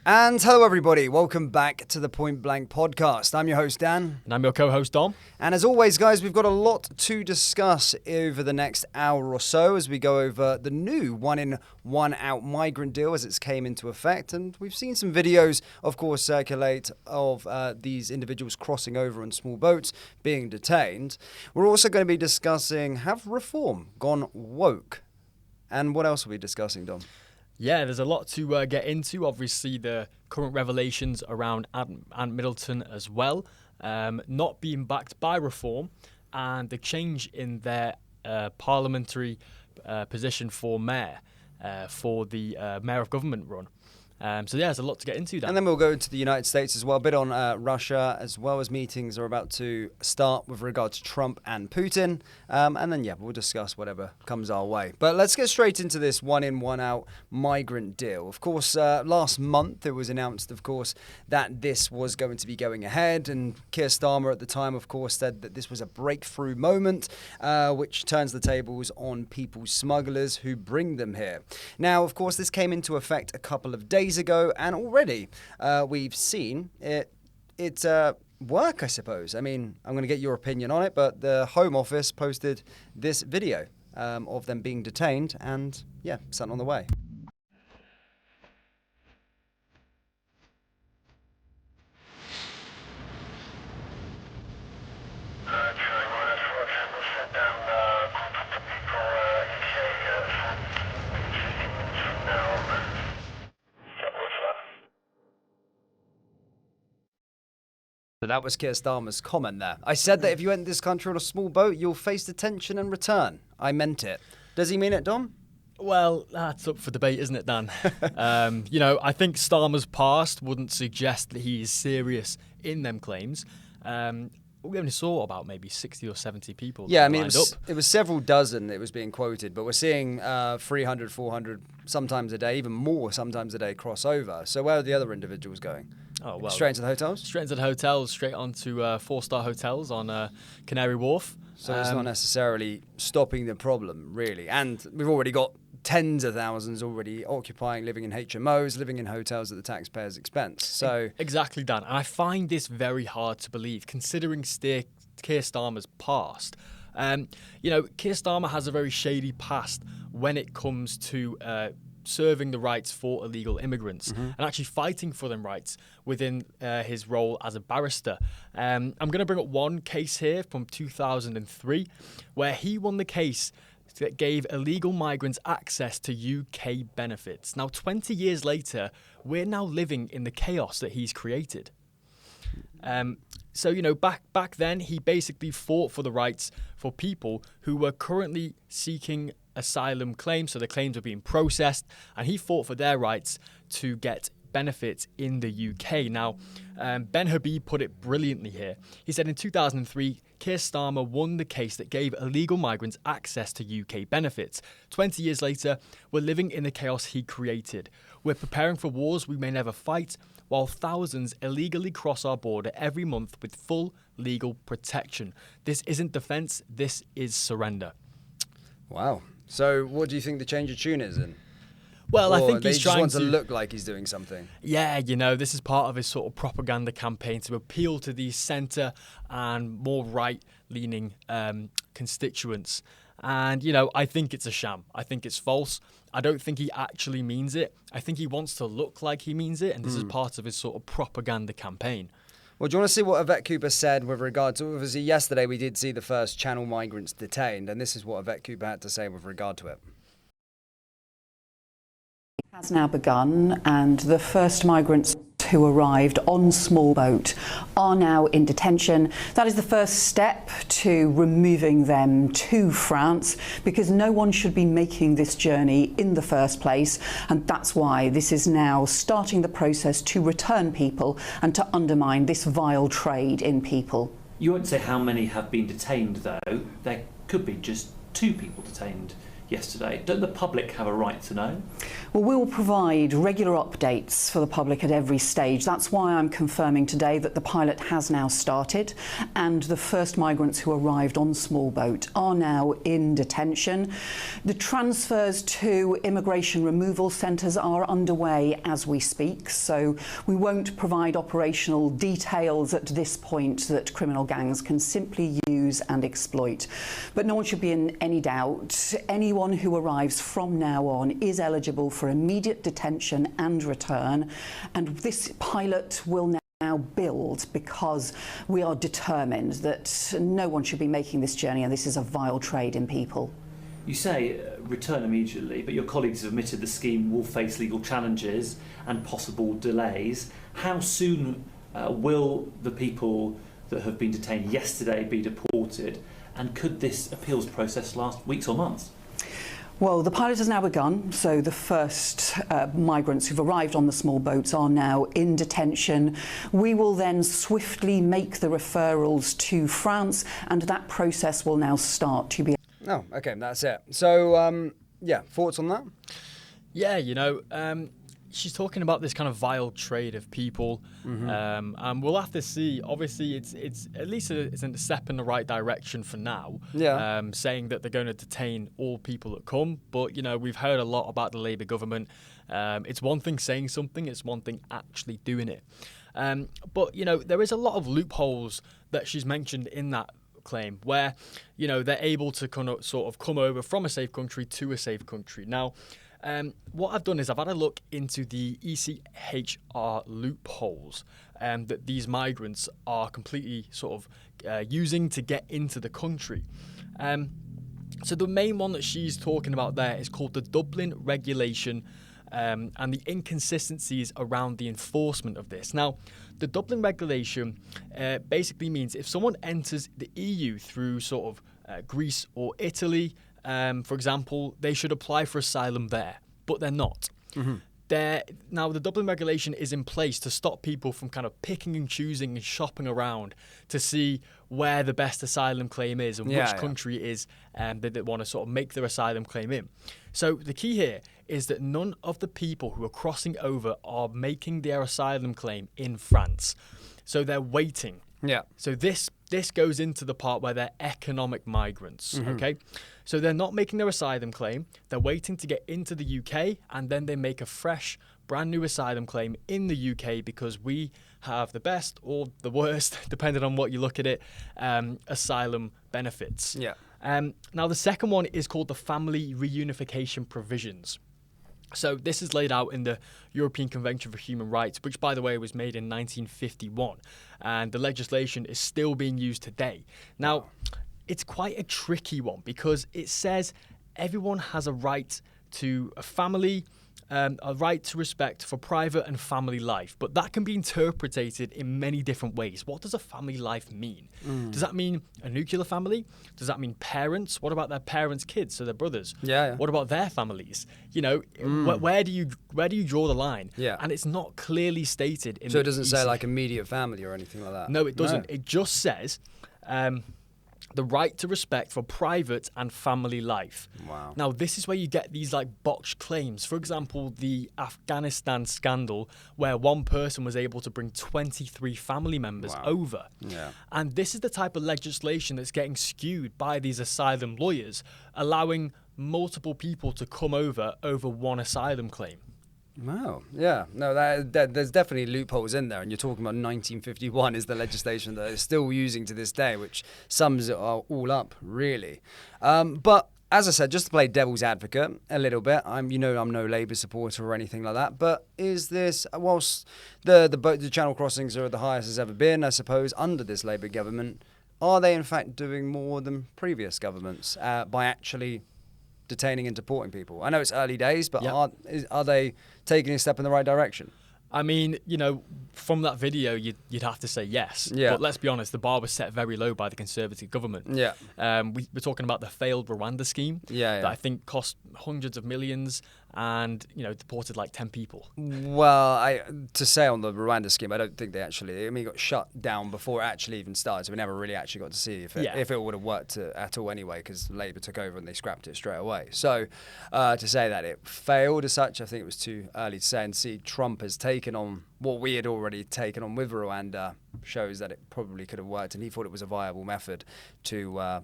And hello everybody, welcome back to the Point Blank podcast. I'm your host Dan. And I'm your co-host Dom. And as always guys, we've got a lot to discuss over the next hour or so as we go over the new one in, one out migrant deal as it's came into effect. And we've seen some videos, of course, circulate of these individuals crossing over on small boats being detained. We're also going to be discussing, have reform gone woke? And what else are we discussing, Dom? Yeah, there's a lot to get into. Obviously, the current revelations around Middleton as well, not being backed by reform, and the change in their parliamentary position for mayor, for the mayor of government run. So yeah, there's a lot to get into. Dan. And then we'll go into the United States as well, a bit on Russia, as well as meetings are about to start with regard to Trump and Putin. And then, yeah, we'll discuss whatever comes our way. But let's get straight into this one in, one out migrant deal. Of course, last month it was announced, of course, that this was going to be going ahead. And Keir Starmer at the time, of course, said that this was a breakthrough moment, which turns the tables on people smugglers who bring them here. Now, of course, this came into effect a couple of days ago, and already we've seen it work, I suppose. I mean, I'm going to get your opinion on it, but the Home Office posted this video of them being detained and, yeah, sent on the way. So that was Keir Starmer's comment there. I said that if you enter this country on a small boat, you'll face detention and return. I meant it. Does he mean it, Dom? Well, that's up for debate, isn't it, Dan? I think Starmer's past wouldn't suggest that he is serious in them claims. We only saw about maybe 60 or 70 people. Yeah, I mean, it was several dozen that was being quoted, but we're seeing 300, 400, sometimes a day, even more sometimes a day cross over. So where are the other individuals going? Oh, well, straight into the hotels? Straight into the hotels, straight onto 4-star hotels on Canary Wharf. So it's not necessarily stopping the problem, really. And we've already got tens of thousands already occupying, living in HMOs, living in hotels at the taxpayer's expense. So exactly, Dan. And I find this very hard to believe, considering Keir Starmer's past. Keir Starmer has a very shady past when it comes to serving the rights for illegal immigrants and actually fighting for them rights within his role as a barrister. I'm going to bring up one case here from 2003 where he won the case that gave illegal migrants access to UK benefits. Now, 20 years later, we're now living in the chaos that he's created. Back then, he basically fought for the rights for people who were currently seeking asylum claims, so the claims were being processed, and he fought for their rights to get benefits in the UK. Now, Ben Habib put it brilliantly here. He said in 2003, Keir Starmer won the case that gave illegal migrants access to UK benefits. 20 years later, we're living in the chaos he created. We're preparing for wars we may never fight, while thousands illegally cross our border every month with full legal protection. This isn't defence, this is surrender. Wow. So what do you think the change of tune is in? Well, I think he's trying want to look like he's doing something. Yeah, this is part of his sort of propaganda campaign to appeal to these centre and more right-leaning constituents. And, I think it's a sham. I think it's false. I don't think he actually means it. I think he wants to look like he means it, and this is part of his sort of propaganda campaign. Well, do you want to see what Yvette Cooper said with regard to, obviously yesterday we did see the first Channel migrants detained, and this is what Yvette Cooper had to say with regard to it. Has now begun, and the first migrants who arrived on small boat are now in detention. That is the first step to removing them to France, because no one should be making this journey in the first place, and that's why this is now starting the process to return people and to undermine this vile trade in people. You won't say how many have been detained, though. There could be just 2 people detained yesterday. Don't the public have a right to know? Well, we will provide regular updates for the public at every stage. That's why I'm confirming today that the pilot has now started and the first migrants who arrived on small boat are now in detention. The transfers to immigration removal centres are underway as we speak, so we won't provide operational details at this point that criminal gangs can simply use and exploit. But no one should be in any doubt. Anyone who arrives from now on is eligible for immediate detention and return, and this pilot will now build because we are determined that no one should be making this journey, and this is a vile trade in people. You say return immediately, but your colleagues have admitted the scheme will face legal challenges and possible delays. How soon will the people that have been detained yesterday be deported, and could this appeals process last weeks or months? Well, the pilot has now begun, so the first migrants who've arrived on the small boats are now in detention. We will then swiftly make the referrals to France, and that process will now start to be... Oh, okay, that's it. So, yeah, thoughts on that? Yeah, she's talking about this kind of vile trade of people, and we'll have to see. Obviously, it's at least it's a step in the right direction for now. Yeah. Saying that they're going to detain all people that come, but we've heard a lot about the Labour government. It's one thing saying something; it's one thing actually doing it. But there is a lot of loopholes that she's mentioned in that claim where they're able to kind of sort of come over from a safe country to a safe country. Now, what I've done is I've had a look into the ECHR loopholes that these migrants are completely sort of using to get into the country. So the main one that she's talking about there is called the Dublin Regulation, and the inconsistencies around the enforcement of this. Now, the Dublin Regulation basically means if someone enters the EU through sort of Greece or Italy, for example, they should apply for asylum there, but they're not. Now, the Dublin Regulation is in place to stop people from kind of picking and choosing and shopping around to see where the best asylum claim is and which country it is that they want to sort of make their asylum claim in. So the key here is that none of the people who are crossing over are making their asylum claim in France. So they're waiting. Yeah. So this goes into the part where they're economic migrants, okay? So they're not making their asylum claim. They're waiting to get into the UK, and then they make a fresh, brand new asylum claim in the UK because we have the best or the worst, depending on what you look at it, asylum benefits. Yeah. Now, the second one is called the Family Reunification Provisions. So this is laid out in the European Convention for Human Rights, which, by the way, was made in 1951. And the legislation is still being used today. Now, it's quite a tricky one because it says everyone has a right to a family, a right to respect for private and family life. But that can be interpreted in many different ways. What does a family life mean? Does that mean a nuclear family? Does that mean parents? What about their parents' kids, so their brothers? Yeah. What about their families? Where do you draw the line? Yeah. And it's not clearly stated in So the it doesn't say EC. like immediate family or anything like that? No, it doesn't. No. It just says the right to respect for private and family life. Wow. Now, this is where you get these like botched claims. For example, the Afghanistan Scandal, where one person was able to bring 23 family members over. Yeah. And this is the type of legislation that's getting skewed by these asylum lawyers, allowing multiple people to come over one asylum claim. Wow. Yeah. No, there's definitely loopholes in there, and you're talking about 1951 is the legislation that is still using to this day, which sums it all up, really. But as I said, just to play devil's advocate a little bit, I'm no Labour supporter or anything like that. But is this, whilst the channel crossings are the highest as ever been, I suppose, under this Labour government, are they in fact doing more than previous governments by actually detaining and deporting people? I know it's early days, but are they taking a step in the right direction? I mean, from that video, you'd have to say yes. Yeah. But let's be honest, the bar was set very low by the Conservative government. Yeah. We're talking about the failed Rwanda scheme. Yeah. That I think cost hundreds of millions and, deported like 10 people. Well, to say on the Rwanda scheme, I don't think they actually. I mean, it got shut down before it actually even started, so we never really actually got to see if it would have worked at all anyway, because Labour took over and they scrapped it straight away. So to say that it failed as such, I think it was too early to say. And see, Trump has taken on what we had already taken on with Rwanda, shows that it probably could have worked, and he thought it was a viable method to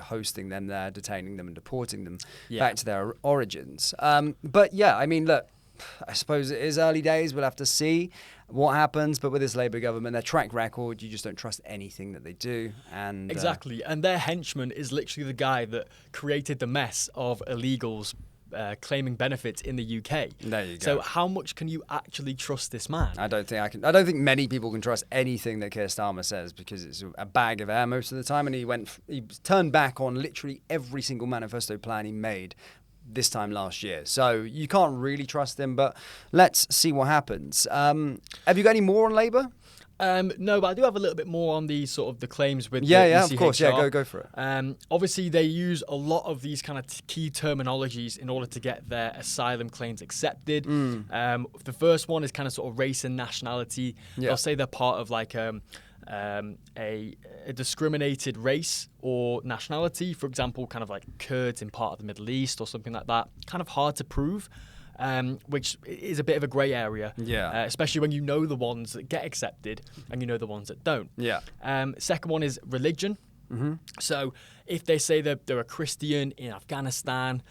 hosting them there, detaining them and deporting them back to their origins. But yeah, I mean, look, I suppose it is early days. We'll have to see what happens. But with this Labour government, their track record, you just don't trust anything that they do. And exactly. And their henchman is literally the guy that created the mess of illegals claiming benefits in the UK. There you go. So how much can you actually trust this man? I don't think many people can trust anything that Keir Starmer says, because it's a bag of air most of the time. And he turned back on literally every single manifesto plan he made this time last year. So you can't really trust him. But let's see what happens. Have you got any more on Labour? No, but I do have a little bit more on the sort of the claims with the of course. Yeah, go for it. Obviously, they use a lot of these kind of key terminologies in order to get their asylum claims accepted. The first one is kind of sort of race and nationality. They'll say they're part of like a discriminated race or nationality. For example, kind of like Kurds in part of the Middle East or something like that. Kind of hard to prove. Which is a bit of a grey area, especially when you know the ones that get accepted and you know the ones that don't. Second one is religion. So if they say that they're a Christian in Afghanistan,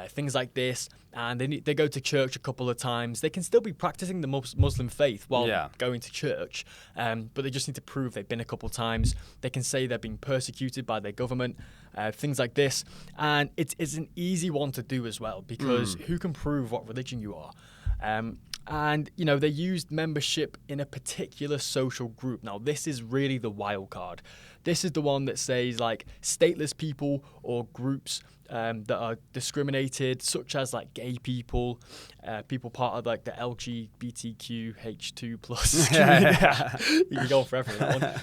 things like this, and they go to church a couple of times, they can still be practicing the Muslim faith while going to church, but they just need to prove they've been a couple of times. They can say they're being persecuted by their government, things like this. And it's an easy one to do as well, because who can prove what religion you are? And, they used membership in a particular social group. Now, this is really the wild card. This is the one that says, like, stateless people or groups that are discriminated, such as, like, gay people, people part of, like, the LGBTQH2 plus community. You can go on forever with that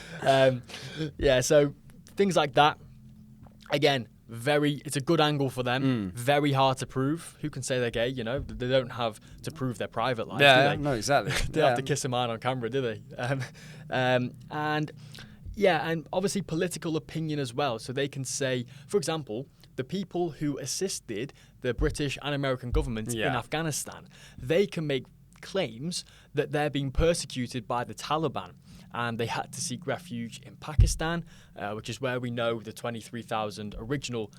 one. So things like that. Again, it's a good angle for them. Very hard to prove. Who can say they're gay? They don't have to prove their private life. Do they? No, exactly. They have to kiss a man on camera, do they? And obviously political opinion as well. So they can say, for example, the people who assisted the British and American government in Afghanistan, they can make claims that they're being persecuted by the Taliban. And they had to seek refuge in Pakistan, which is where we know the 23,000 original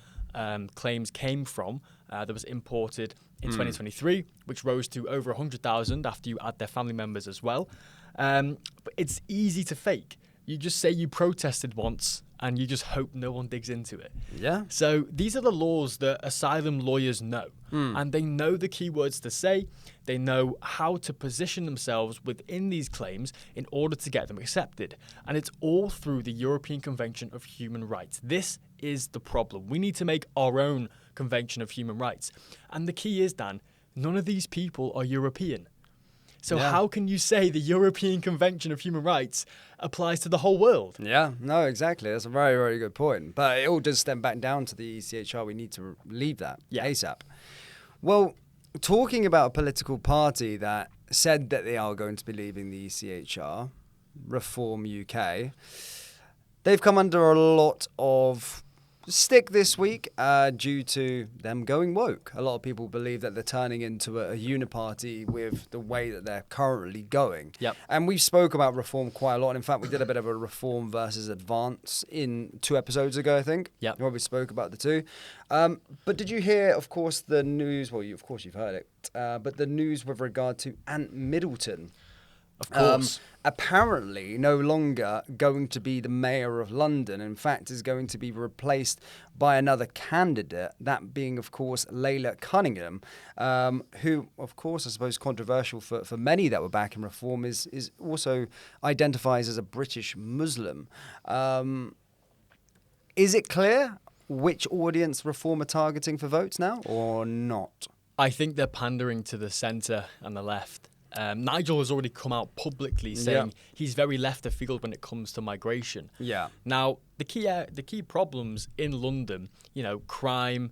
claims came from that was imported in 2023, which rose to over 100,000 after you add their family members as well. But it's easy to fake. You just say you protested once and you just hope no one digs into it. Yeah. So these are the laws that asylum lawyers know. And they know the key words to say. They know how to position themselves within these claims in order to get them accepted. And it's all through the European Convention of Human Rights. This is the problem. We need to make our own Convention of Human Rights. And the key is, Dan, none of these people are European. So how can you say the European Convention of Human Rights applies to the whole world? Yeah, no, exactly. That's a very, very good point. But it all does stem back down to the ECHR. We need to leave that ASAP. Well, talking about a political party that said that they are going to be leaving the ECHR, Reform UK, they've come under a lot of stick this week due to them going woke. A lot of people believe that they're turning into a uniparty with the way that they're currently going. And we spoke about reform quite a lot. In fact, we did a bit of a reform versus advance in 2 episodes ago, I think. Where we spoke about the two. But did you hear, of course, the news? Well, you've heard it. But the news with regard to Middleton. Of course. Apparently no longer going to be the mayor of London. In fact, is going to be replaced by another candidate, that being, of course, Layla Cunningham, who, of course, I suppose controversial for many that were back in Reform, is also identifies as a British Muslim. Is it clear which audience Reform are targeting for votes now or not? I think they're pandering to the centre and the left. Nigel has already come out publicly saying he's very left of field when it comes to migration. Now, the key problems in London, crime,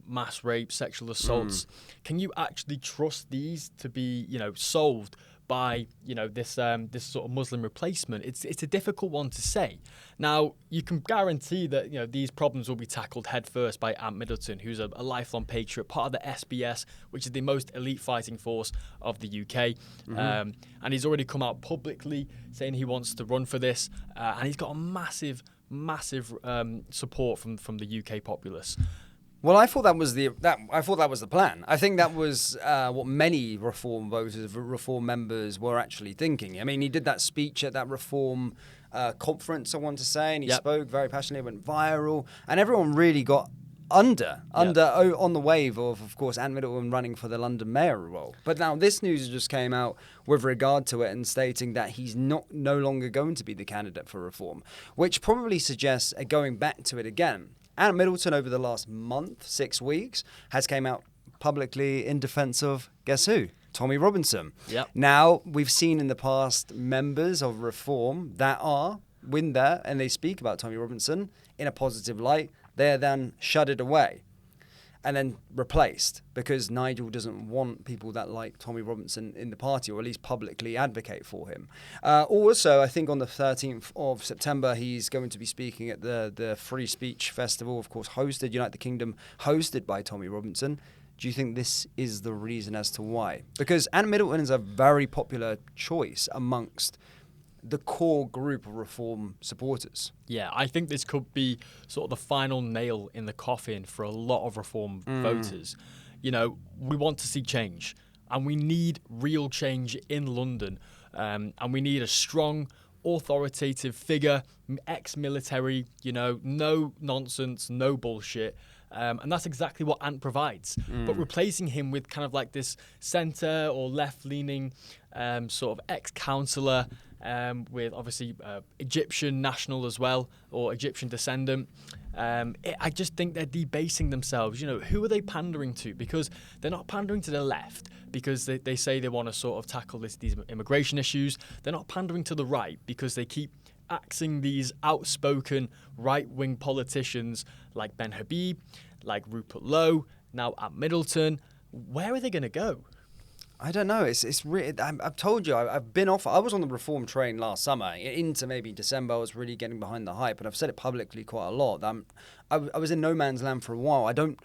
mass rape, sexual assaults. Can you actually trust these to be, solved by, this sort of Muslim replacement? It's a difficult one to say. Now, you can guarantee that, these problems will be tackled head first by Ant Middleton, who's a lifelong patriot, part of the SBS, which is the most elite fighting force of the UK. And he's already come out publicly saying he wants to run for this. And he's got a massive support from the UK populace. Well, I thought that was the plan. I think that was what many Reform voters, Reform members were actually thinking. I mean, he did that speech at that Reform conference, I want to say, and he spoke very passionately, went viral, and everyone really got on the wave of course, Ant Middleton running for the London mayor role. But now this news just came out with regard to it and stating that he's no longer going to be the candidate for Reform, which probably suggests going back to it again. Ant Middleton, over the last month, 6 weeks, has came out publicly in defence of, guess who? Tommy Robinson. Yep. Now, we've seen in the past members of Reform that are win there and they speak about Tommy Robinson in a positive light. They're then shuttered away and then replaced because Nigel doesn't want people that like Tommy Robinson in the party, or at least publicly advocate for him. Also, I think on the 13th of September, he's going to be speaking at the Free Speech Festival, of course, United Kingdom, hosted by Tommy Robinson. Do you think this is the reason as to why? Because Ant Middleton is a very popular choice amongst the core group of Reform supporters. Yeah, I think this could be sort of the final nail in the coffin for a lot of Reform voters. We want to see change, and we need real change in London, and we need a strong, authoritative figure, ex-military, no nonsense, no bullshit. And that's exactly what Ant provides. But replacing him with kind of like this centre or left-leaning sort of ex-councillor with obviously Egyptian national as well, or Egyptian descendant. I just think they're debasing themselves. Who are they pandering to? Because they're not pandering to the left because they say they want to sort of tackle these immigration issues. They're not pandering to the right because they keep axing these outspoken right-wing politicians like Ben Habib, like Rupert Low, now at Middleton. Where are they going to go? I don't know. It's really. I've told you. I've been off. I was on the Reform train last summer into maybe December. I was really getting behind the hype, and I've said it publicly quite a lot. I was in no man's land for a while. I don't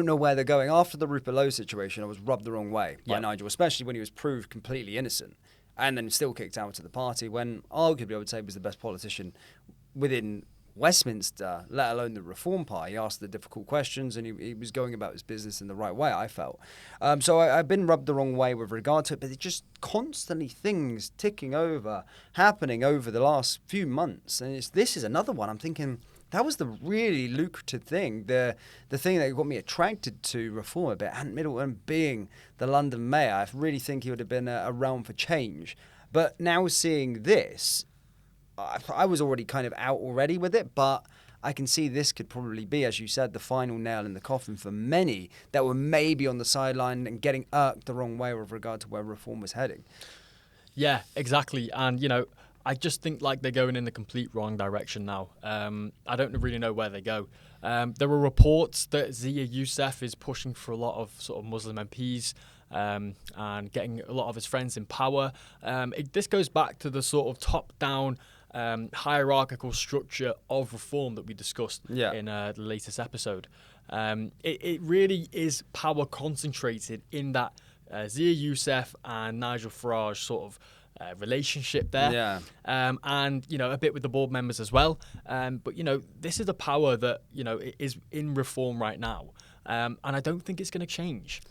know where they're going. After the Rupert Low situation, I was rubbed the wrong way by Nigel, especially when he was proved completely innocent, and then still kicked out of the party. When arguably I would say he was the best politician within Westminster, let alone the Reform Party. He asked the difficult questions and he was going about his business in the right way, I felt. So I've been rubbed the wrong way with regard to it, but it's just constantly things ticking over, happening over the last few months. And this is another one. I'm thinking that was the really lucrative thing, the thing that got me attracted to Reform a bit. Ant Middleton being the London mayor, I really think he would have been a realm for change. But now seeing this, I was already kind of out already with it, but I can see this could probably be, as you said, the final nail in the coffin for many that were maybe on the sideline and getting irked the wrong way with regard to where Reform was heading. Yeah, exactly. And, I just think like they're going in the complete wrong direction now. I don't really know where they go. There were reports that Zia Youssef is pushing for a lot of sort of Muslim MPs and getting a lot of his friends in power. This goes back to the sort of top-down hierarchical structure of Reform that we discussed in the latest episode. It really is power concentrated in that Zia Youssef and Nigel Farage sort of relationship there. And, a bit with the board members as well. But, this is a power that, is in Reform right now. And I don't think it's going to change.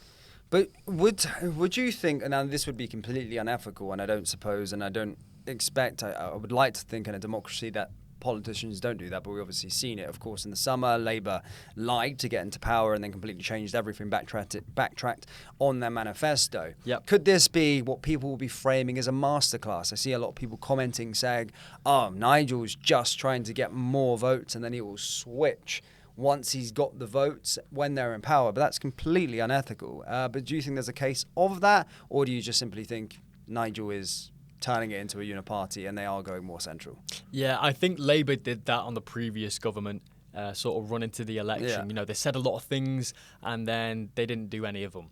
But would you think, and now this would be completely unethical, and I don't suppose, and I don't expect, I would like to think in a democracy that politicians don't do that, but we've obviously seen it, of course, in the summer. Labour lied to get into power and then completely changed everything, backtracked on their manifesto. Could this be what people will be framing as a masterclass? I see a lot of people commenting saying, Nigel's just trying to get more votes and then he will switch once he's got the votes when they're in power. But that's completely unethical. But do you think there's a case of that, or do you just simply think Nigel is turning it into a uniparty and they are going more central? Yeah, I think Labour did that on the previous government. sort of run into the election. Yeah. You know, they said a lot of things and then they didn't do any of them.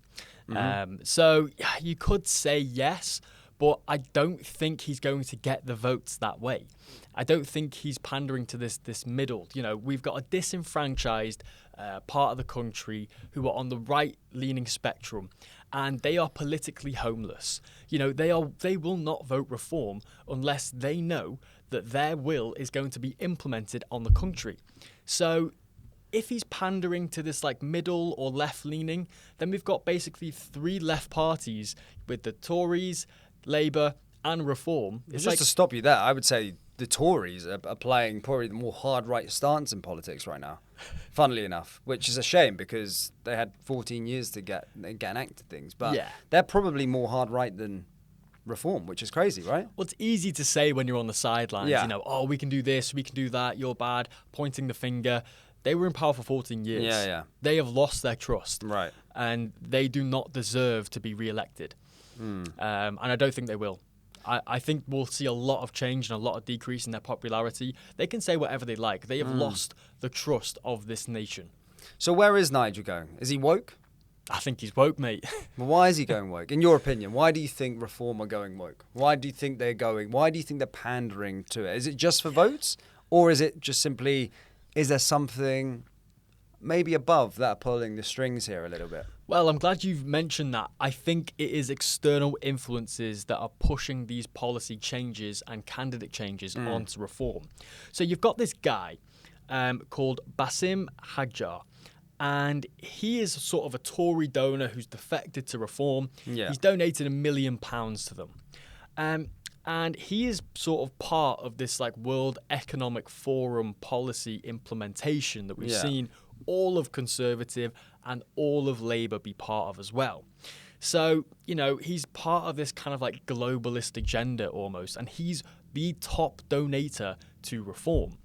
Mm-hmm. So you could say yes, but I don't think he's going to get the votes that way. I don't think he's pandering to this middle. You know, we've got a disenfranchised part of the country who are on the right-leaning spectrum, and they are politically homeless. You know, they will not vote reform unless they know that their will is going to be implemented on the country. So if he's pandering to this like middle or left-leaning, then we've got basically three left parties with the Tories, Labour and Reform. It's Just to stop you there, I would say the Tories are playing probably the more hard right stance in politics right now, funnily enough, which is a shame because they had 14 years to get enacted things. But Yeah. they're probably more hard right than Reform, which is crazy, right? Well, it's easy to say when you're on the sidelines, Yeah. you know, oh, we can do this, we can do that, you're bad, pointing the finger. They were in power for 14 years. Yeah. They have lost their trust. Right. And they do not deserve to be re-elected. And I don't think they will. I think we'll see a lot of change and a lot of decrease in their popularity. They can say whatever they like. They have lost the trust of this nation. So where is Nigel going? Is he woke? I think he's woke, mate. Well, why is he going woke? In your opinion, why do you think Reform are going woke? Why do you think they're pandering to it? Is it just for votes? Or is it just simply, is there something maybe above that are pulling the strings here a little bit? Well, I'm glad you've mentioned that. I think it is external influences that are pushing these policy changes and candidate changes onto Reform. So you've got this guy called Basim Hajar. And he is sort of a Tory donor who's defected to Reform. Yeah. He's donated £1 million to them. And he is sort of part of this like World Economic Forum policy implementation that we've seen all of Conservative and all of Labour be part of as well. So, you know, he's part of this kind of like globalist agenda almost, and he's the top donator to Reform.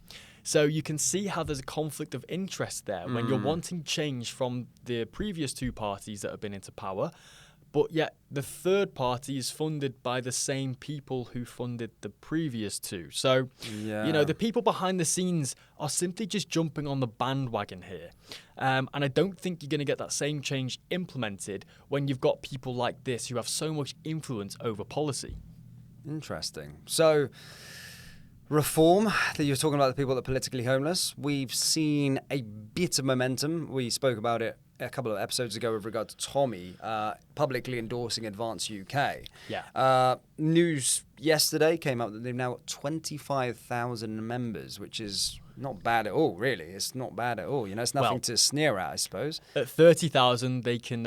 So you can see how there's a conflict of interest there when you're wanting change from the previous two parties that have been into power, but yet the third party is funded by the same people who funded the previous two. So, you know, the people behind the scenes are simply just jumping on the bandwagon here. And I don't think you're going to get that same change implemented when you've got people like this who have so much influence over policy. Interesting. So Reform, that you're talking about the people that are politically homeless, we've seen a bit of momentum. We spoke about it a couple of episodes ago with regard to Tommy publicly endorsing Advance UK. Yeah. News yesterday came out that they've now got 25,000 members, which is not bad at all, really. It's not bad at all. You know, it's nothing to sneer at, I suppose. At 30,000, they can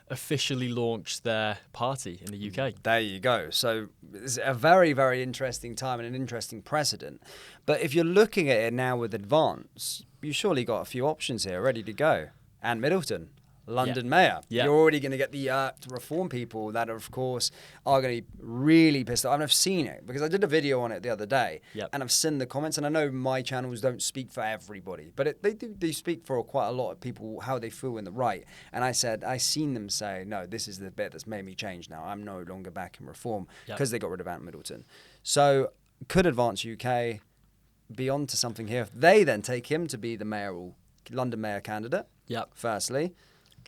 officially launch their party in the UK. There you go. So it's a very, very interesting time and an interesting precedent. But if you're looking at it now with Advance, you surely got a few options here ready to go. And Middleton, London Mayor. Yeah. You're already going to get the Reform people that, of course, are going to be really pissed off. And I've seen it because I did a video on it the other day. Yep. And I've seen the comments. And I know my channels don't speak for everybody, but they speak for quite a lot of people, how they feel in the right. And I said, I seen them say, no, this is the bit that's made me change now. I'm no longer back in Reform because they got rid of Ant Middleton. So could Advance UK be on to something here if they then take him to be the London Mayor candidate? Yep. Firstly,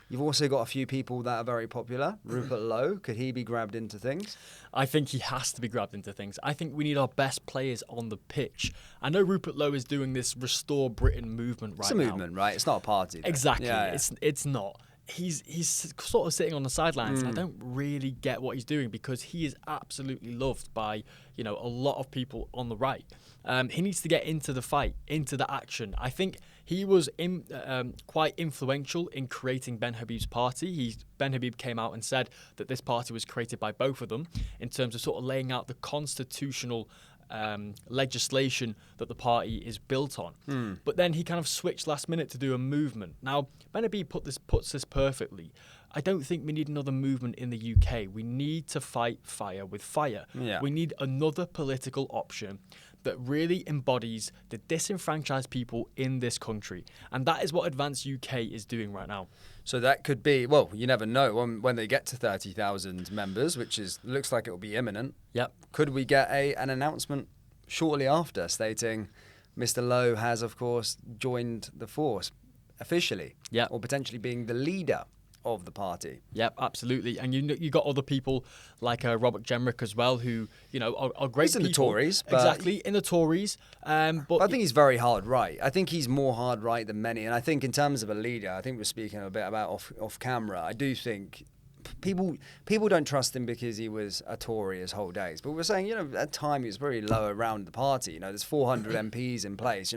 you've also got a few people that are very popular. Rupert Low, could he be grabbed into things? I think he has to be grabbed into things. I think we need our best players on the pitch. I know Rupert Low is doing this Restore Britain movement right now. It's a movement, right? It's not a party. Though. Exactly. Yeah. It's not. He's sort of sitting on the sidelines. I don't really get what he's doing because he is absolutely loved by, you know, a lot of people on the right. He needs to get into the fight, into the action. I think he was quite influential in creating Ben Habib's party. Ben Habib came out and said that this party was created by both of them in terms of sort of laying out the constitutional legislation that the party is built on. But then he kind of switched last minute to do a movement. Now, Ben Habib puts this perfectly. I don't think we need another movement in the UK. We need to fight fire with fire. Yeah. We need another political option that really embodies the disenfranchised people in this country. And that is what Advance UK is doing right now. So that could be, well, you never know when they get to 30,000 members, which looks like it will be imminent. Yep. Could we get an announcement shortly after stating Mr. Low has, of course, joined the force officially, or potentially being the leader of the party. Yep, absolutely. And you got other people like Robert Jenrick as well, who are great. He's in the Tories, exactly, in the Tories. But I think he's very hard right. I think he's more hard right than many. And I think in terms of a leader, I think we're speaking a bit about off camera. I do think people don't trust him because he was a Tory his whole days. But we're saying, at time he was very low around the party. There's 400 MPs in place.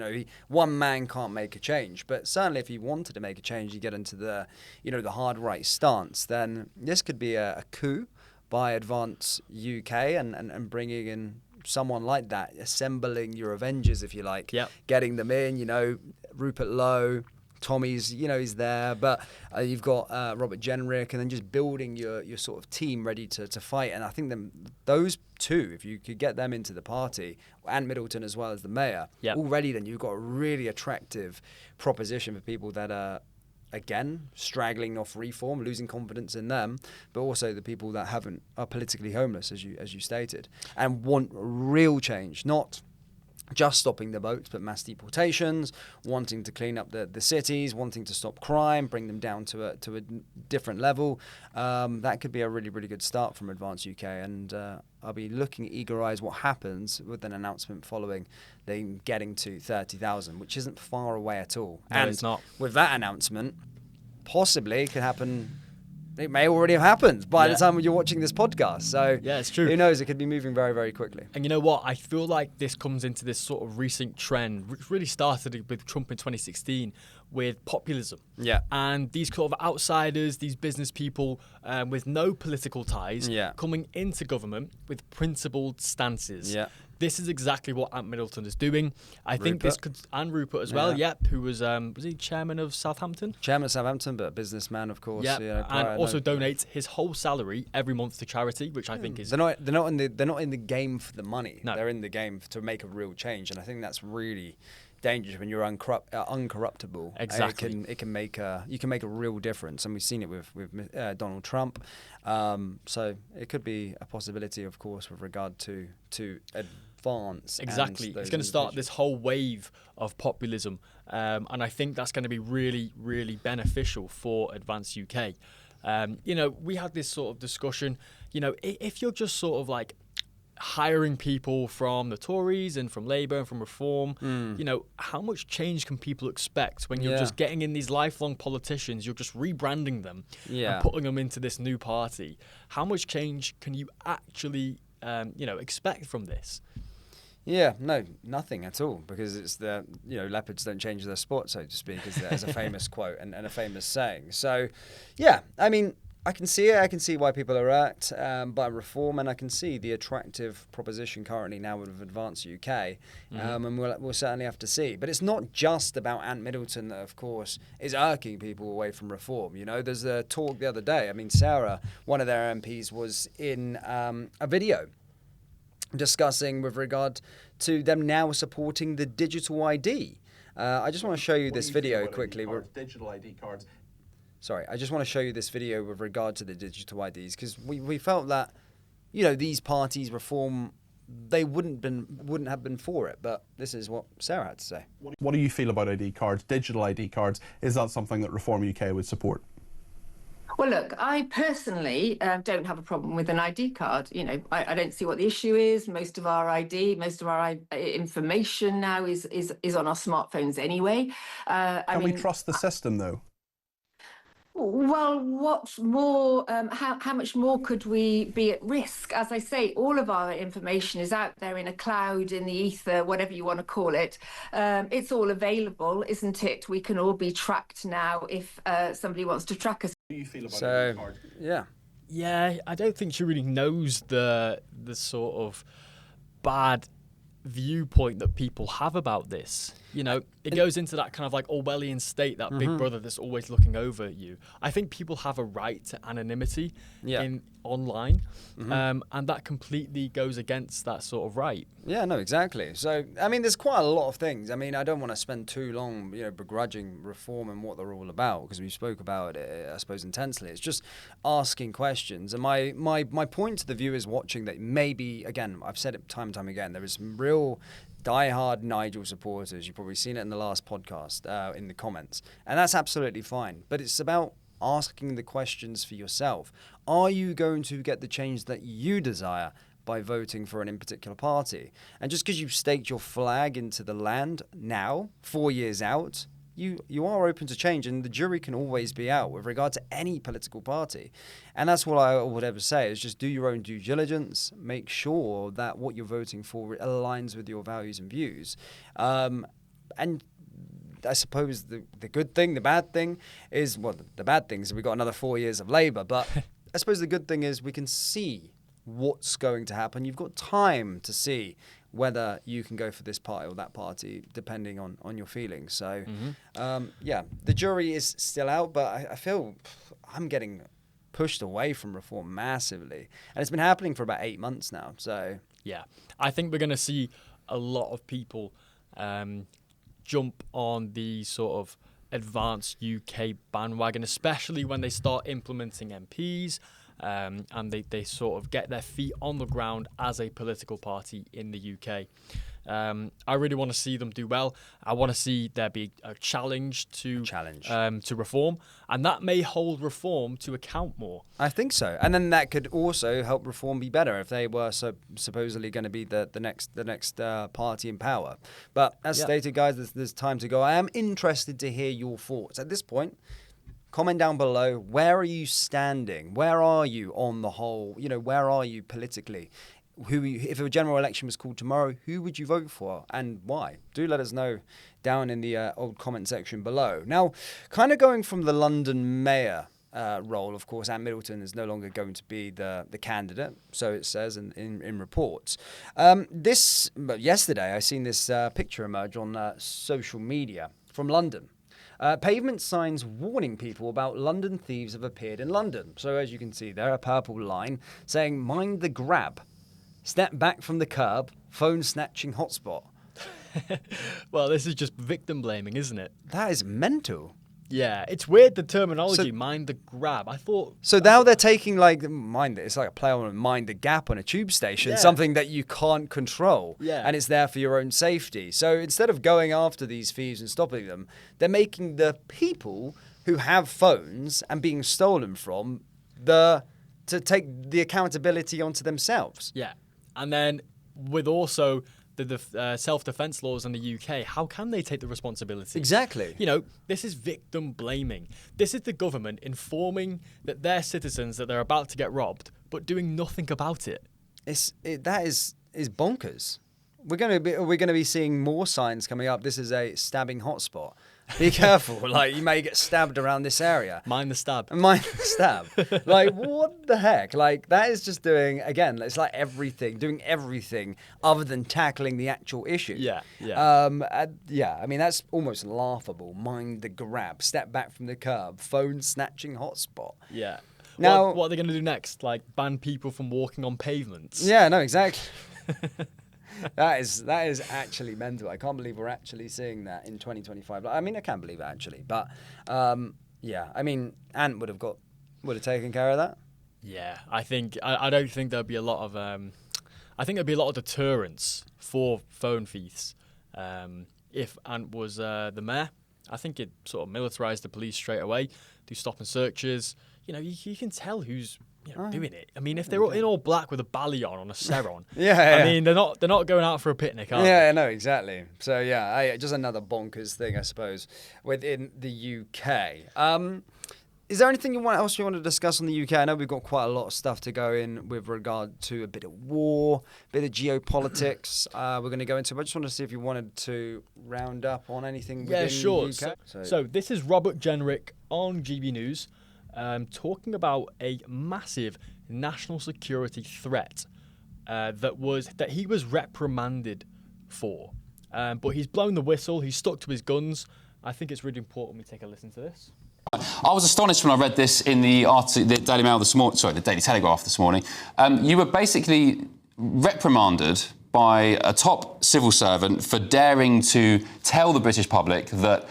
One man can't make a change. But certainly if he wanted to make a change, you get into the, the hard right stance, then this could be a coup by Advance UK and bringing in someone like that, assembling your Avengers, if you like, getting them in, Rupert Low, Tommy's, he's there, but you've got Robert Jenrick, and then just building your sort of team ready to fight. And I think those two, if you could get them into the party, and Middleton as well as the mayor, already then you've got a really attractive proposition for people that are, again, straggling off reform, losing confidence in them, but also the people that are politically homeless, as you stated, and want real change, not just stopping the boats, but mass deportations, wanting to clean up the cities, wanting to stop crime, bring them down to a different level. That could be a really, really good start from Advance UK, and I'll be looking at eager eyes what happens with an announcement following them getting to 30,000, which isn't far away at all. No, and it's not. With that announcement, possibly it could happen. It may already have happened by the time you're watching this podcast. So it's true. Who knows? It could be moving very, very quickly. And you know what? I feel like this comes into this sort of recent trend, which really started with Trump in 2016 with populism. Yeah. And these sort of outsiders, these business people with no political ties coming into government with principled stances. Yeah. This is exactly what Ant Middleton is doing. I think this could, and Rupert as well, who was he chairman of Southampton? Chairman of Southampton, but a businessman, of course. And also donates his whole salary every month to charity, which I think is... They're not in the game for the money. No. They're in the game to make a real change, and I think that's really dangerous when you're uncorruptible. Exactly. You can make a real difference, and we've seen it with Donald Trump. So it could be a possibility, of course, with regard to advance. Exactly. It's going to start this whole wave of populism, and I think that's going to be really, really beneficial for Advance UK. We had this sort of discussion, if you're just sort of like hiring people from the Tories and from Labour and from Reform, how much change can people expect when you're just getting in these lifelong politicians, you're just rebranding them and putting them into this new party? How much change can you actually, expect from this? Yeah, no, nothing at all, because it's leopards don't change their spot, so to speak, as a famous quote and a famous saying. So, I mean, I can see it. I can see why people are at by reform, and I can see the attractive proposition currently now with Advance UK, and we'll certainly have to see. But it's not just about Ant Middleton that, of course, is irking people away from reform. There's a talk the other day. I mean, Sarah, one of their MPs, was in a video discussing with regard to them now supporting the digital ID. I just want to show you this video quickly. Digital ID cards. Sorry, I just want to show you this video with regard to the digital IDs, because we felt that, these parties reform, they wouldn't have been for it, but this is what Sarah had to say. What do you feel about ID cards, digital ID cards? Is that something that Reform UK would support? Well, look, I personally don't have a problem with an ID card. I don't see what the issue is. Most of our information now is on our smartphones anyway. Can we trust the system, though? Well, what more? How much more could we be at risk? As I say, all of our information is out there in a cloud, in the ether, whatever you want to call it. It's all available, isn't it? We can all be tracked now if somebody wants to track us. What do you feel about ID card? Yeah, I don't think she really knows the sort of bad viewpoint that people have about this. It goes into that kind of like Orwellian state, that big brother that's always looking over at you. I think people have a right to anonymity online, and that completely goes against that sort of right. Yeah, no, exactly. So, I mean, there's quite a lot of things. I mean, I don't want to spend too long, begrudging reform and what they're all about, because we spoke about it, I suppose, intensely. It's just asking questions. And my point to the viewers watching, that maybe, again, I've said it time and time again, there is some real diehard Nigel supporters. You've probably seen it in the last podcast, in the comments. And that's absolutely fine. But it's about asking the questions for yourself. Are you going to get the change that you desire by voting for an in particular party? And just because you've staked your flag into the land now, 4 years out, you are open to change, and the jury can always be out with regard to any political party. And that's what I would ever say, is just do your own due diligence, make sure that what you're voting for aligns with your values and views. And I suppose the good thing, the bad thing is, well, the bad thing is we've got another 4 years of Labour, but I suppose the good thing is we can see what's going to happen. You've got time to see whether you can go for this party or that party, depending on your feelings. So, the jury is still out, but I feel I'm getting pushed away from reform massively. And it's been happening for about 8 months now. So, yeah, I think we're going to see a lot of people jump on the sort of advanced UK bandwagon, especially when they start implementing MPs. And they sort of get their feet on the ground as a political party in the UK. I really want to see them do well. I want to see there be a challenge to reform, and that may hold reform to account more. I think so, and then that could also help reform be better if they were supposedly going to be the next party in power. But as stated, guys, there's time to go. I am interested to hear your thoughts at this point. Comment down below. Where are you standing? Where are you on the whole? Where are you politically? If a general election was called tomorrow, who would you vote for and why? Do let us know down in the old comment section below. Now, kind of going from the London mayor role, of course, Anne Middleton is no longer going to be the candidate, so it says in reports. Yesterday, I seen this picture emerge on social media from London. Pavement signs warning people about London thieves have appeared in London. So as you can see there, a purple line saying, "Mind the grab. Step back from the curb. Phone snatching hotspot." Well, this is just victim blaming, isn't it? That is mental. Yeah, it's weird, the terminology, mind the grab. I thought... So now they're taking, it's like a play on mind the gap on a tube station, something that you can't control, and it's there for your own safety. So instead of going after these thieves and stopping them, they're making the people who have phones and being stolen from to take the accountability onto themselves. Yeah. And then with also the self-defense laws in the UK, how can they take the responsibility? Exactly. This is victim blaming. This is the government informing that their citizens that they're about to get robbed, but doing nothing about it. That is bonkers. We're going to be seeing more signs coming up. This is a stabbing hotspot. Be careful, you may get stabbed around this area. Mind the stab. Mind the stab. What the heck? That is just doing, again, it's like doing everything other than tackling the actual issue. Yeah. I mean, that's almost laughable. Mind the grab. Step back from the curb. Phone snatching hotspot. Yeah. Now, what are they going to do next? Ban people from walking on pavements? Yeah, no, exactly. That is actually mental. I can't believe we're actually seeing that in 2025. I mean, I can believe it actually, but I mean, Ant would have taken care of that. Yeah, I don't think there'll be a lot of I think there'll be a lot of deterrence for phone thieves if Ant was the mayor. I think it sort of militarised the police straight away, do stop and searches. You can tell who's doing it. I mean, if they're in all black with a ballion on a Seron, I mean, they're not going out for a picnic, are they? Yeah, no, exactly. So just another bonkers thing, I suppose, within the UK. Is there anything else you want to discuss on the UK? I know we've got quite a lot of stuff to go in with regard to a bit of war, a bit of geopolitics. We're going to go into. But I just wanted to see if you wanted to round up on anything within the UK. So this is Robert Jenrick on GB News. Talking about a massive national security threat that he was reprimanded for. But he's blown the whistle, he's stuck to his guns. I think it's really important we take a listen to this. I was astonished when I read this in the Daily Mail this morning, the Daily Telegraph this morning. You were basically reprimanded by a top civil servant for daring to tell the British public that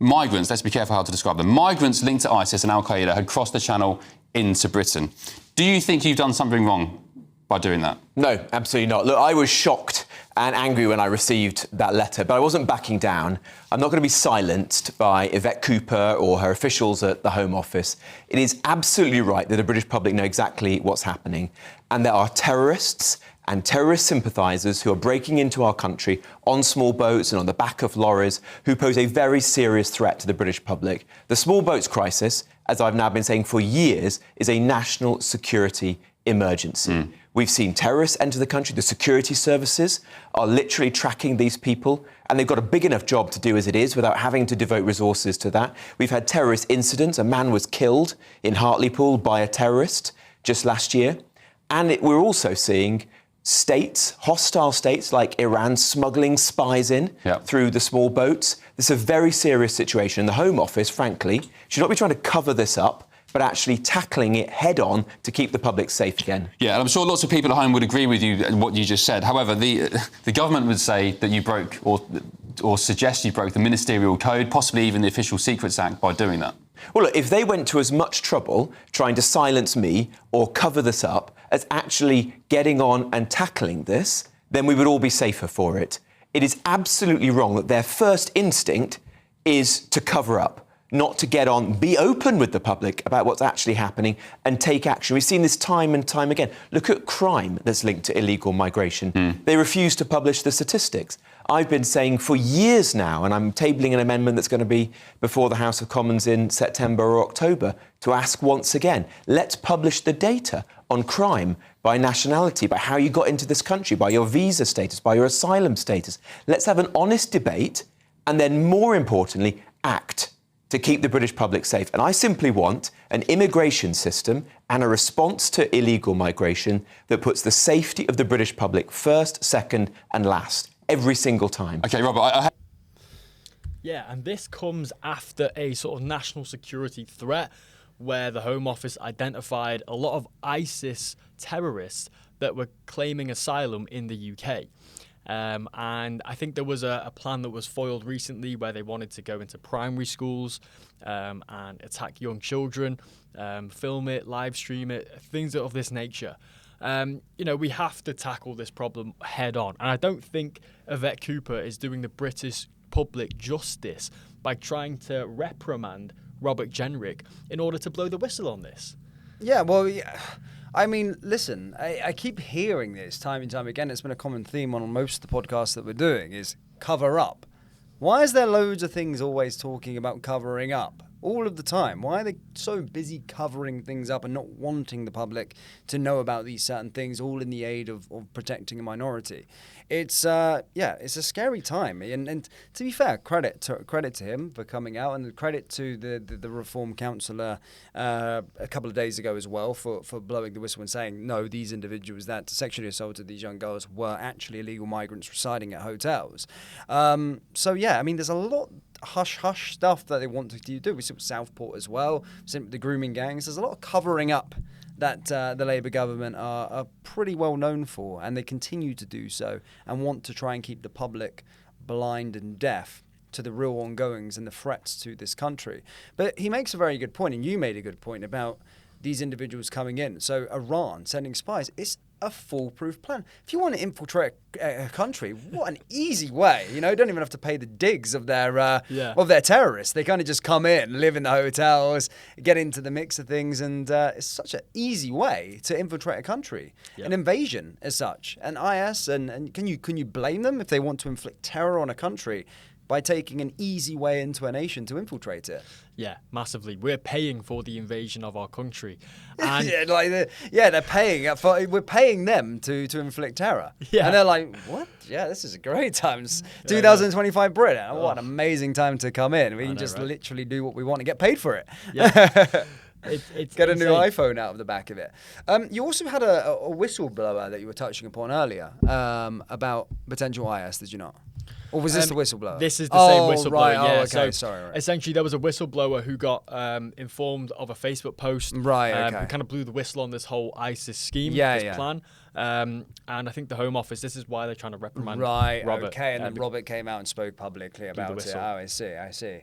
migrants, let's be careful how to describe them, migrants linked to ISIS and Al-Qaeda had crossed the channel into Britain. Do you think you've done something wrong, by doing that? No, absolutely not. Look, I was shocked and angry when I received that letter, but I wasn't backing down. I'm not going to be silenced by Yvette Cooper or her officials at the Home Office. It is absolutely right that the British public know exactly what's happening, and there are terrorists and terrorist sympathisers who are breaking into our country on small boats and on the back of lorries who pose a very serious threat to the British public. The small boats crisis, as I've now been saying for years, is a national security emergency. We've seen terrorists enter the country. The security services are literally tracking these people, and they've got a big enough job to do as it is without having to devote resources to that. We've had terrorist incidents. A man was killed in Hartlepool by a terrorist just last year. And we're also seeing states, hostile states like Iran, smuggling spies in through the small boats. This is a very serious situation. The Home Office, frankly, should not be trying to cover this up, but actually tackling it head on to keep the public safe again. Yeah, and I'm sure lots of people at home would agree with you and what you just said. However, the government would say that you broke or suggest you broke the Ministerial Code, possibly even the Official Secrets Act by doing that. Well, look, if they went to as much trouble trying to silence me or cover this up as actually getting on and tackling this, then we would all be safer for it. It is absolutely wrong that their first instinct is to cover up, not to get on, be open with the public about what's actually happening and take action. We've seen this time and time again. Look at crime that's linked to illegal migration. They refuse to publish the statistics. I've been saying for years now, and I'm tabling an amendment that's going to be before the House of Commons in September or October, to ask once again, let's publish the data on crime by nationality, by how you got into this country, by your visa status, by your asylum status. Let's have an honest debate and then, more importantly, act to keep the British public safe. And I simply want an immigration system and a response to illegal migration that puts the safety of the British public first, second and last, every single time. OK, Robert, Yeah, and this comes after a sort of national security threat where the Home Office identified a lot of ISIS terrorists that were claiming asylum in the UK. And I think there was a plan that was foiled recently where they wanted to go into primary schools and attack young children, film it, live stream it, things of this nature. We have to tackle this problem head on. And I don't think Yvette Cooper is doing the British public justice by trying to reprimand Robert Jenrick in order to blow the whistle on this. Yeah, well, yeah. I mean, listen, I keep hearing this time and time again. It's been a common theme on most of the podcasts that we're doing is cover up. Why is there loads of things always talking about covering up all of the time? Why are they so busy covering things up and not wanting the public to know about these certain things, all in the aid of protecting a minority? It's it's a scary time. And to be fair, credit to him for coming out, and credit to the Reform Councillor a couple of days ago as well for blowing the whistle and saying, no, these individuals that sexually assaulted these young girls were actually illegal migrants residing at hotels. I mean, there's a lot hush-hush stuff that they want to do. We see with Southport as well, the grooming gangs. There's a lot of covering up that the Labour government are pretty well known for, and they continue to do so and want to try and keep the public blind and deaf to the real ongoings and the threats to this country. But he makes a very good point, and you made a good point about these individuals coming in. So Iran sending spies, it's a foolproof plan. If you want to infiltrate a country, what an easy way. You don't even have to pay the digs of their terrorists. They kind of just come in, live in the hotels, get into the mix of things, and it's such an easy way to infiltrate a country. An invasion as such. And IS, and can you blame them if they want to inflict terror on a country by taking an easy way into a nation to infiltrate it? Yeah, massively. We're paying for the invasion of our country. And they're paying. We're paying them to inflict terror. Yeah. And they're like, what? Yeah, this is a great time. 2025 Britain. What an amazing time to come in. We can just literally do what we want and get paid for it. Yeah. It's Get a new iPhone out of the back of it. You also had a whistleblower that you were touching upon earlier about potential IS, did you not? Or was this the whistleblower? This is the same whistleblower. Right. Yeah. Okay. So essentially, there was a whistleblower who got informed of a Facebook post. Right. Who kind of blew the whistle on this whole ISIS scheme, plan. And I think the Home Office, this is why they're trying to reprimand Robert. Okay. And then Robert came out and spoke publicly about it. Oh, I see.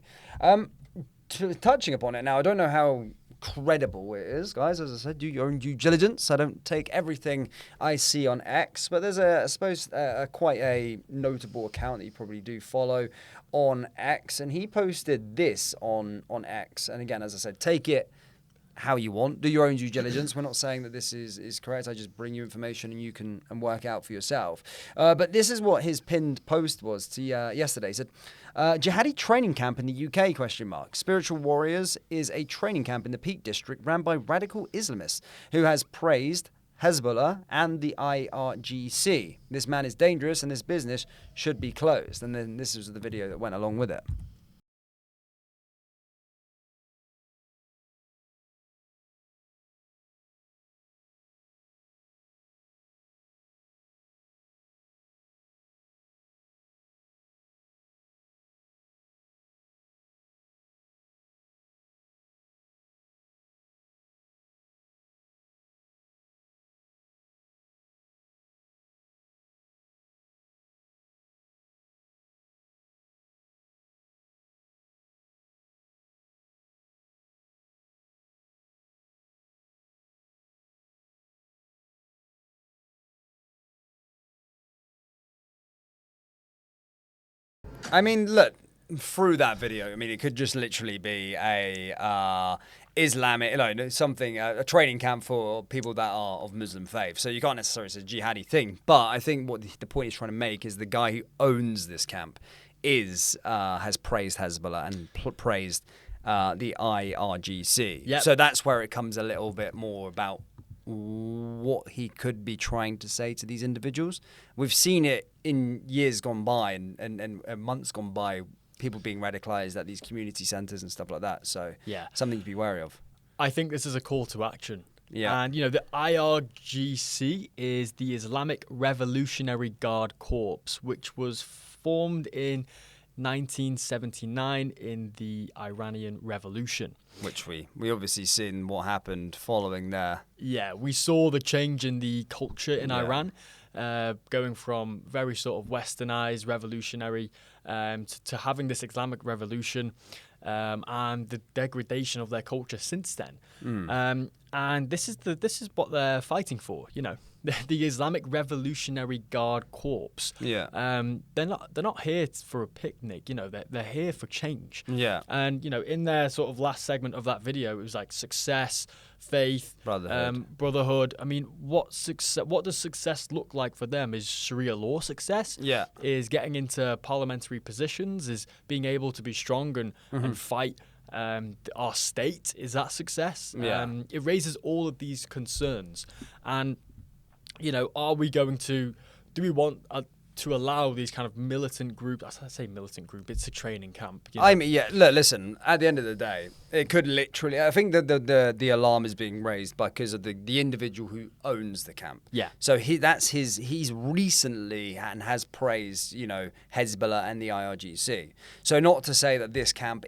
Touching upon it now, I don't know how credible it is, guys. As I said, do your own due diligence. I don't take everything I see on X, but there's I suppose quite a notable account that you probably do follow on X, and he posted this on X. And again, as I said, take it how you want. Do your own due diligence. We're not saying that this is correct. I just bring you information and you can work out for yourself. But this is what his pinned post was to yesterday. He said, jihadi training camp in the UK, question mark. Spiritual Warriors is a training camp in the Peak District ran by radical Islamists who has praised Hezbollah and the IRGC. This man is dangerous and this business should be closed. And then this was the video that went along with it. I mean, look, through that video, I mean, it could just literally be a Islamic, something, a training camp for people that are of Muslim faith. So you can't necessarily say jihadi thing. But I think what the point he's trying to make is the guy who owns this camp has praised Hezbollah and praised the IRGC. Yep. So that's where it comes a little bit more about what he could be trying to say to these individuals. We've seen it in years gone by and months gone by, people being radicalized at these community centers and stuff like that. So something to be wary of. I think this is a call to action. Yeah. And, the IRGC is the Islamic Revolutionary Guard Corps, which was formed in 1979 in the Iranian Revolution. Which we obviously seen what happened following there. Yeah, we saw the change in the culture in Iran, going from very sort of westernized, revolutionary, to having this Islamic revolution, and the degradation of their culture since then. And this is what they're fighting for, the Islamic Revolutionary Guard Corps. Yeah. They're not here for a picnic, they're here for change. Yeah. And in their sort of last segment of that video, it was like success, faith, brotherhood. I mean, what does success look like for them? Is Sharia law success? Yeah. Is getting into parliamentary positions? Is being able to be strong and fight our state? Is that success? Yeah. It raises all of these concerns. And are we going to, do we want to allow these kind of militant groups? I say militant group, it's a training camp. I mean, look, listen, at the end of the day, it could literally, I think that the alarm is being raised because of the individual who owns the camp. Yeah. So he's recently and has praised, Hezbollah and the IRGC. So not to say that this camp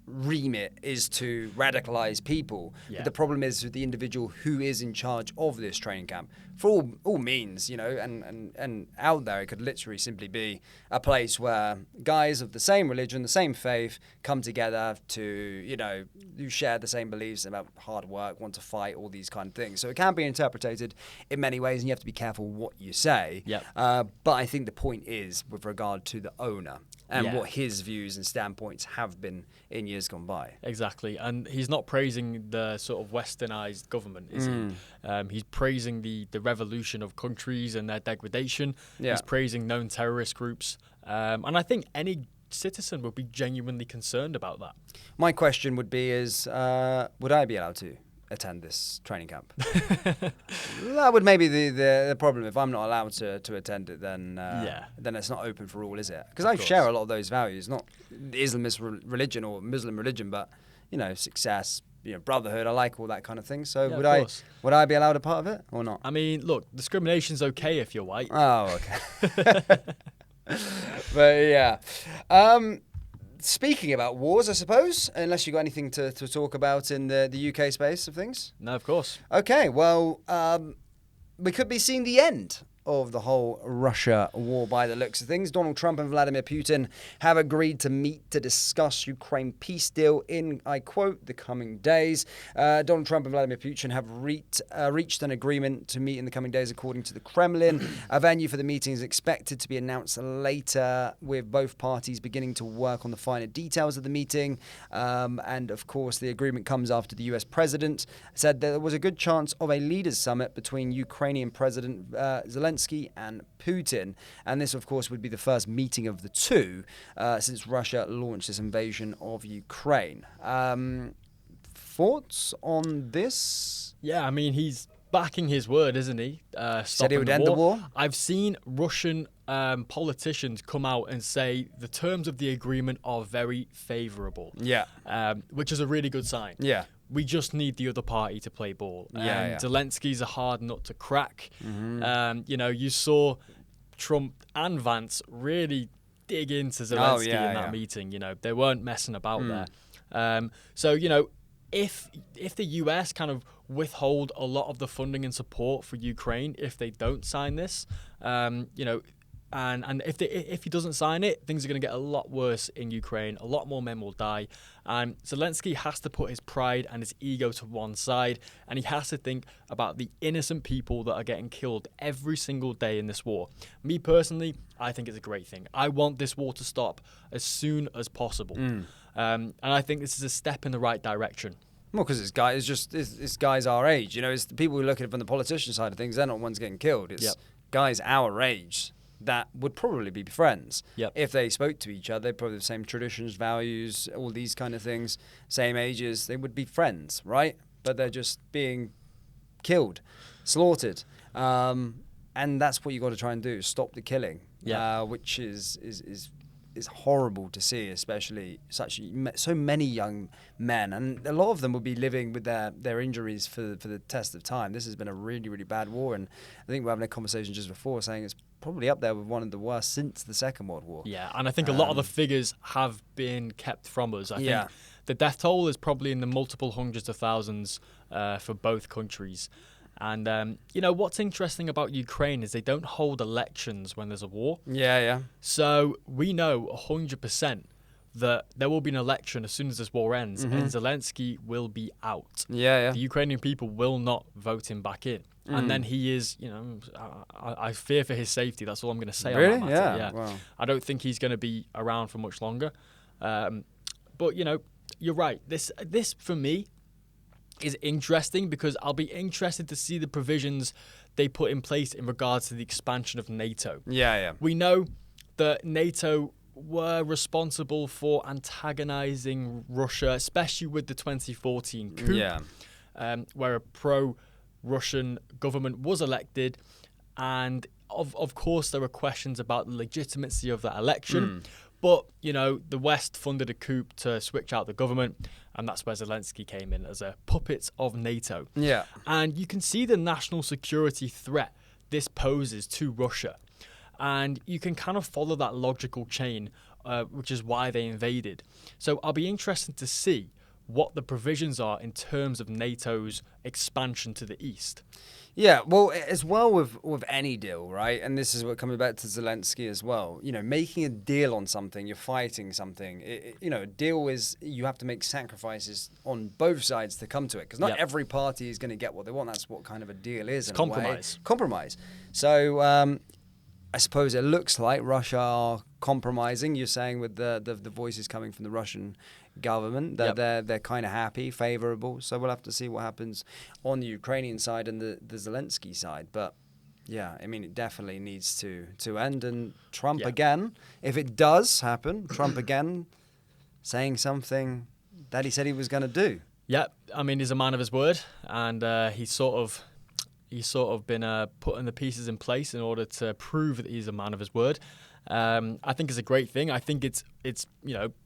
remit is to radicalize people. Yeah. But the problem is with the individual who is in charge of this training camp. For all means, and out there, it could literally simply be a place where guys of the same religion, the same faith, come together to, who share the same beliefs about hard work, want to fight, all these kind of things. So it can be interpreted in many ways, and you have to be careful what you say. Yep. But I think the point is with regard to the owner and what his views and standpoints have been in years gone by. Exactly. And he's not praising the sort of westernized government, is he? He's praising the revolution of countries and their degradation. Yeah. He's praising known terrorist groups. And I think any citizen would be genuinely concerned about that. My question would be would I be allowed to attend this training camp? That would maybe the problem. If I'm not allowed to attend it, then it's not open for all, is it? Because I share a lot of those values, not Islamist religion or Muslim religion, but success, brotherhood. I like all that kind of thing. So would I be allowed a part of it or not? I mean, look, discrimination's okay if you're white. Oh, okay. But speaking about wars, I suppose, unless you got anything to talk about in the UK space of things. No, of course. Okay, well, we could be seeing the end of the whole Russia war by the looks of things. Donald Trump and Vladimir Putin have agreed to meet to discuss Ukraine peace deal in, I quote, the coming days. Donald Trump and Vladimir Putin have reached an agreement to meet in the coming days, according to the Kremlin. A venue for the meeting is expected to be announced later, with both parties beginning to work on the finer details of the meeting. And of course, the agreement comes after the US president said there was a good chance of a leaders' summit between Ukrainian President Zelensky and Putin. And this, of course, would be the first meeting of the two since Russia launched this invasion of Ukraine. Thoughts on this? Yeah, I mean, he's backing his word, isn't he? Said he would end the war? I've seen Russian politicians come out and say the terms of the agreement are very favourable. Yeah. Which is a really good sign. Yeah. We just need the other party to play ball. Yeah. Zelensky's a hard nut to crack. Mm-hmm. You saw Trump and Vance really dig into Zelensky in that meeting. They weren't messing about there. If the US kind of withhold a lot of the funding and support for Ukraine, if they don't sign this, and if he doesn't sign it, things are going to get a lot worse in Ukraine. A lot more men will die. And Zelensky has to put his pride and his ego to one side, and he has to think about the innocent people that are getting killed every single day in this war. Me personally, I think it's a great thing. I want this war to stop as soon as possible. And I think this is a step in the right direction. Well, because this guy's our age. It's the people who look at it from the politician side of things. They're not the ones getting killed. It's guys our age that would probably be friends. If they spoke to each other, they'd probably have the same traditions, values, all these kind of things, same ages. They would be friends, right? But they're just being killed, slaughtered. And that's what you got to try and do, stop the killing, which is horrible to see, especially so many young men, and a lot of them will be living with their injuries for the test of time. This has been a really, really bad war, and I think we're having a conversation just before saying it's probably up there with one of the worst since the Second World War. Yeah, and I think a lot of the figures have been kept from us. I think the death toll is probably in the multiple hundreds of thousands for both countries. And, what's interesting about Ukraine is they don't hold elections when there's a war. Yeah. So we know 100% that there will be an election as soon as this war ends, and Zelensky will be out. Yeah. The Ukrainian people will not vote him back in. And then he is, I fear for his safety. That's all I'm going to say really? on that matter. Yeah. Wow. I don't think he's going to be around for much longer. But, you're right. This for me, is interesting because I'll be interested to see the provisions they put in place in regards to the expansion of NATO. Yeah. We know that NATO were responsible for antagonizing Russia, especially with the 2014 coup, where a pro-Russian government was elected. And of course, there were questions about the legitimacy of that election. But, the West funded a coup to switch out the government, and that's where Zelensky came in as a puppet of NATO. Yeah. And you can see the national security threat this poses to Russia. And you can kind of follow that logical chain, which is why they invaded. So I'll be interested to see what the provisions are in terms of NATO's expansion to the east. Yeah, well, as well with any deal, right? And this is what coming back to Zelensky as well. Making a deal on something, you're fighting something. A deal is you have to make sacrifices on both sides to come to it, because not every party is going to get what they want. That's what kind of a deal is. It's compromise. Compromise. So I suppose it looks like Russia are compromising. You're saying with the voices coming from the Russian government that they're kind of happy, favourable. So we'll have to see what happens on the Ukrainian side and the Zelensky side. But yeah, I mean, it definitely needs to end. And Trump again, if it does happen, Trump again saying something that he said he was going to do. Yeah, I mean, he's a man of his word, and he's sort of been putting the pieces in place in order to prove that he's a man of his word. I think it's a great thing. I think it's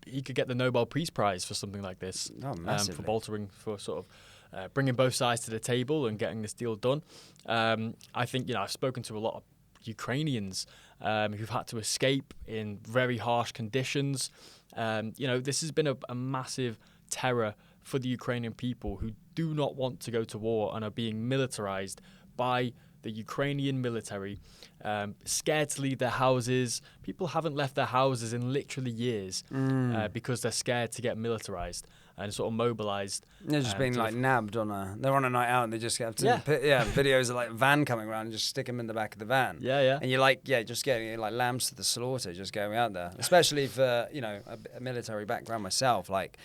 he could get the Nobel Peace Prize for something like this. Oh, massively. For bolstering, for sort of bringing both sides to the table and getting this deal done. I think I've spoken to a lot of Ukrainians who've had to escape in very harsh conditions. This has been a massive terror for the Ukrainian people who do not want to go to war and are being militarized by the Ukrainian military scared to leave their houses. People haven't left their houses in literally years because they're scared to get militarized and sort of mobilized. They're just being like nabbed they're on a night out and they just have to, videos of like a van coming around and just stick them in the back of the van. Yeah. And you're like, just getting like lambs to the slaughter, just going out there. Especially for, a military background myself. Like,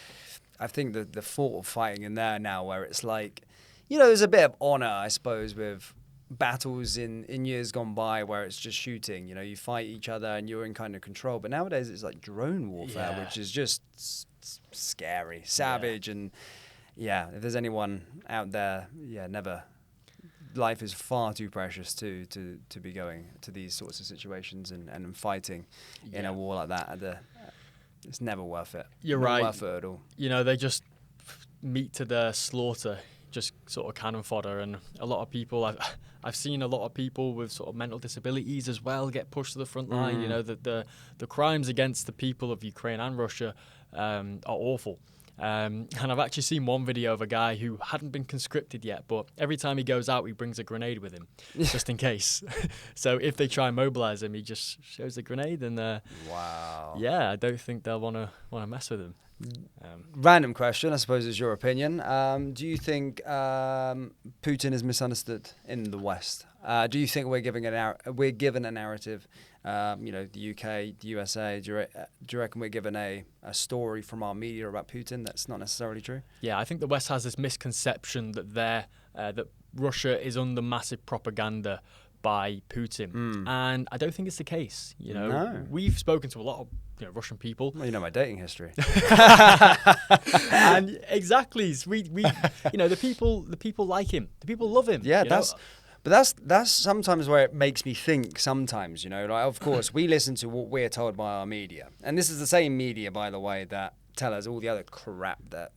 I think the thought of fighting in there now where it's like, there's a bit of honor, I suppose, with battles in years gone by where it's just shooting. You fight each other and you're in kind of control. But nowadays it's like drone warfare, which is just scary, savage, and if there's anyone out there, never. Life is far too precious to be going to these sorts of situations and fighting in a war like that. It's never worth it. You're Not right. worth it at all. They just meet to the slaughter, just sort of cannon fodder, and a lot of people. I've seen a lot of people with sort of mental disabilities as well get pushed to the front line. The crimes against the people of Ukraine and Russia are awful. And I've actually seen one video of a guy who hadn't been conscripted yet, but every time he goes out, he brings a grenade with him, just in case. So if they try and mobilize him, he just shows the grenade, and wow. Yeah, I don't think they'll want to mess with him. Random question, I suppose, is your opinion. Do you think Putin is misunderstood in the West? Do you think we're given a narrative? The UK, the USA. Do you reckon we're given a story from our media about Putin that's not necessarily true? Yeah, I think the West has this misconception that that Russia is under massive propaganda by Putin, and I don't think it's the case. No. We've spoken to a lot of Russian people. Well, my dating history. And exactly, the people like him. The people love him. Yeah, that's sometimes where it makes me think. Sometimes, like, of course, we listen to what we're told by our media, and this is the same media, by the way, that tell us all the other crap that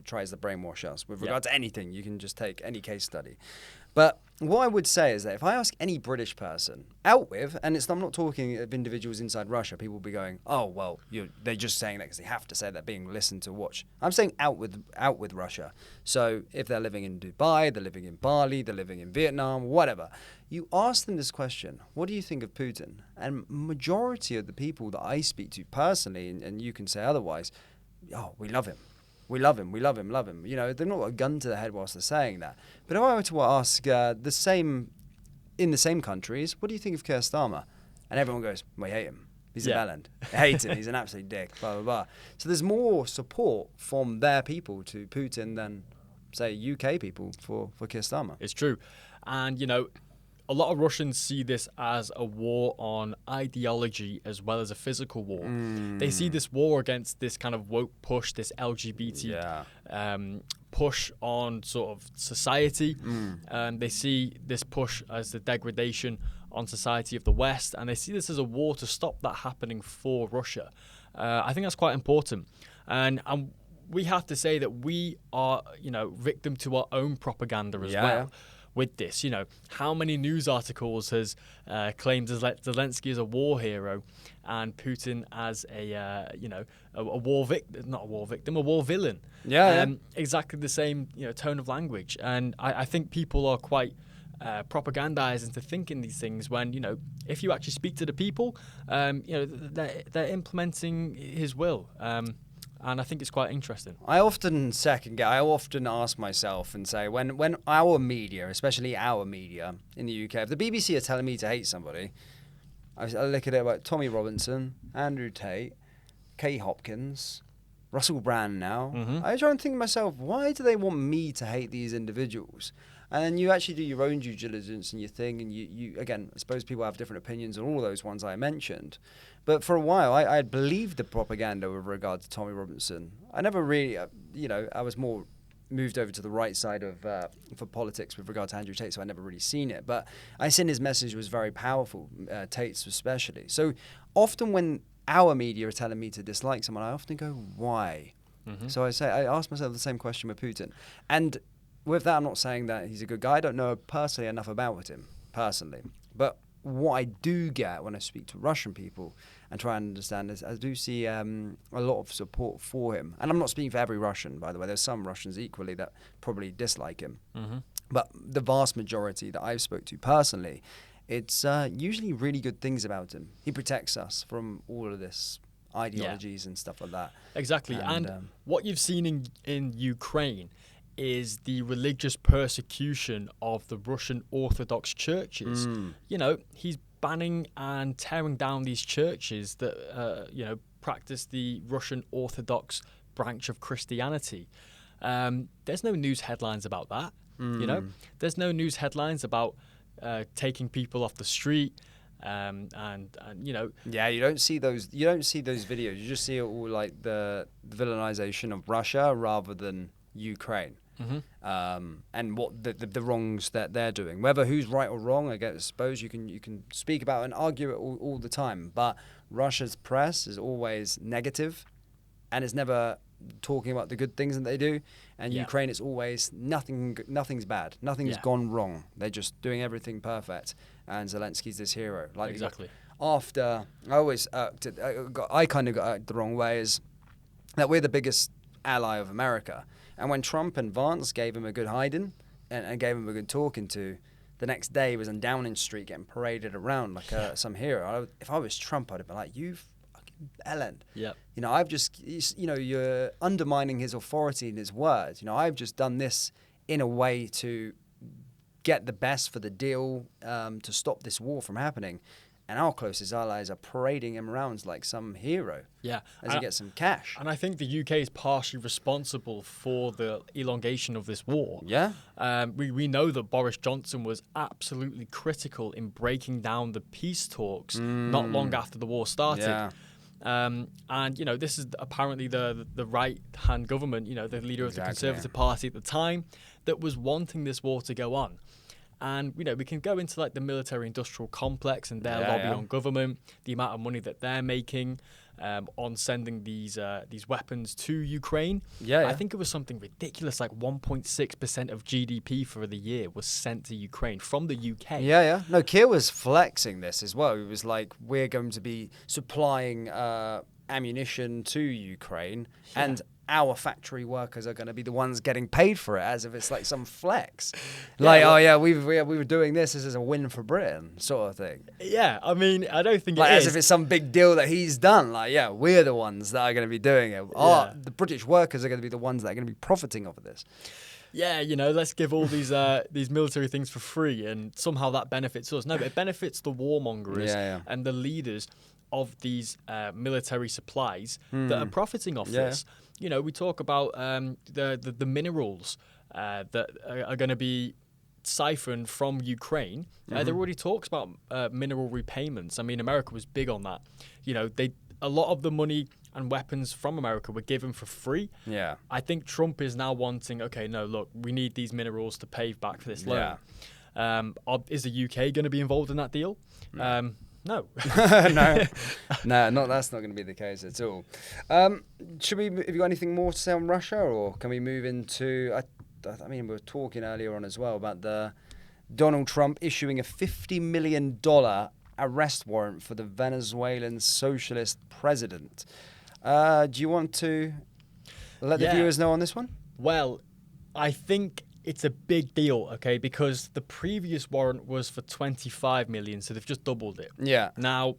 tries to brainwash us with regard to anything. You can just take any case study. But what I would say is that if I ask any British person out with, and I'm not talking of individuals inside Russia, people will be going, oh, well, they're just saying that because they have to say that, being listened to watch. I'm saying out with Russia. So if they're living in Dubai, they're living in Bali, they're living in Vietnam, whatever, you ask them this question, what do you think of Putin? And majority of the people that I speak to personally, and you can say otherwise, oh, we love him. We love him, love him. They've not got a gun to their head whilst they're saying that. But if I were to ask in the same countries, what do you think of Keir Starmer? And everyone goes, we hate him. He's a bellend. I hate him. He's an absolute dick, blah, blah, blah. So there's more support from their people to Putin than, say, UK people for Keir Starmer. It's true. And, a lot of Russians see this as a war on ideology as well as a physical war. They see this war against this kind of woke push, this LGBT push on sort of society. They see this push as the degradation on society of the West, and they see this as a war to stop that happening for Russia. I think that's quite important. And we have to say that we are, victim to our own propaganda as well. With this, how many news articles has claimed Zelensky as a war hero and Putin as a war victim, not a war victim, a war villain? Exactly the same tone of language, and I think people are quite propagandized into thinking these things when if you actually speak to the people, they're implementing his will. And I think it's quite interesting. I often ask myself and say, when our media, especially our media in the UK, if the BBC are telling me to hate somebody, I look at it about Tommy Robinson, Andrew Tate, Kate Hopkins, Russell Brand now. I try and think to myself, why do they want me to hate these individuals? And then you actually do your own due diligence and your thing, and you again, I suppose people have different opinions on all those ones I mentioned. But for a while, I believed the propaganda with regard to Tommy Robinson. I never really, I was more moved over to the right side of for politics with regard to Andrew Tate, so I never really seen it. But I seen his message was very powerful, Tate's especially. So often when our media are telling me to dislike someone, I often go, why? So I ask myself the same question with Putin. And with that, I'm not saying that he's a good guy. I don't know personally enough about him, personally. But what I do get when I speak to Russian people and try and understand is I do see a lot of support for him. And I'm not speaking for every Russian, by the way. There's some Russians equally that probably dislike him. But the vast majority that I've spoke to personally, it's usually really good things about him. He protects us from all of this ideologies and stuff like that. Exactly. And what you've seen in Ukraine is the religious persecution of the Russian Orthodox churches. You know, he's banning and tearing down these churches that, practice the Russian Orthodox branch of Christianity. There's no news headlines about that. You know, there's no news headlines about taking people off the street. And you know, you don't see those videos. You just see it all like the villainization of Russia rather than Ukraine. And what the wrongs that they're doing, whether who's right or wrong, I suppose you can speak about and argue it all the time, but Russia's press is always negative and is never talking about the good things that they do, and Ukraine is always nothing's bad, nothing's gone wrong, they're just doing everything perfect, and Zelensky's this hero. Like, exactly. After I kind of got irked the wrong way is that we're the biggest ally of America, and when Trump and Vance gave him a good hiding and gave him a good talking to, the next day he was on Downing Street getting paraded around like some hero. If I was Trump, I'd have been like, you Ellen. Yep. You know, you're undermining his authority and his words. You know, I've just done this in a way to get the best for the deal, to stop this war from happening. And our closest allies are parading him around like some hero. Yeah. As he gets some cash. And I think the UK is partially responsible for the elongation of this war. Yeah. We know that Boris Johnson was absolutely critical in breaking down the peace talks not long after the war started. Yeah. And, you know, this is apparently the right-hand government, you know, the leader of the Conservative Party at the time, that was wanting this war to go on. And, you know, we can go into, like, the military-industrial complex and their lobby on government, the amount of money that they're making on sending these weapons to Ukraine. I think it was something ridiculous, like 1.6% of GDP for the year was sent to Ukraine from the UK. No, Keir was flexing this as well. He was like, we're going to be supplying ammunition to Ukraine, and our factory workers are going to be the ones getting paid for it, as if it's like some flex. We were doing this as a win for Britain, sort of thing. Yeah, I mean, I don't think like it as is. if it's some big deal that he's done. Like, we're the ones that are going to be doing it. The British workers are going to be the ones that are going to be profiting off of this. Yeah, you know, let's give all these military things for free, and somehow that benefits us. No, but it benefits the warmongers and the leaders of these military supplies that are profiting off this. You know, we talk about the minerals that are going to be siphoned from Ukraine. There already talks about mineral repayments. I mean, America was big on that. You know, a lot of the money and weapons from America were given for free. Yeah. I think Trump is now wanting, okay, no, look, we need these minerals to pay back for this loan. Is the UK going to be involved in that deal? No. No, that's not going to be the case at all. Have you got anything more to say on Russia, or can we move into? I mean, we were talking earlier on as well about the Donald Trump issuing a $50 million arrest warrant for the Venezuelan socialist president. Do you want to let the viewers know on this one? Well, I think it's a big deal, okay, because the previous warrant was for 25 million, so they've just doubled it. Yeah. Now,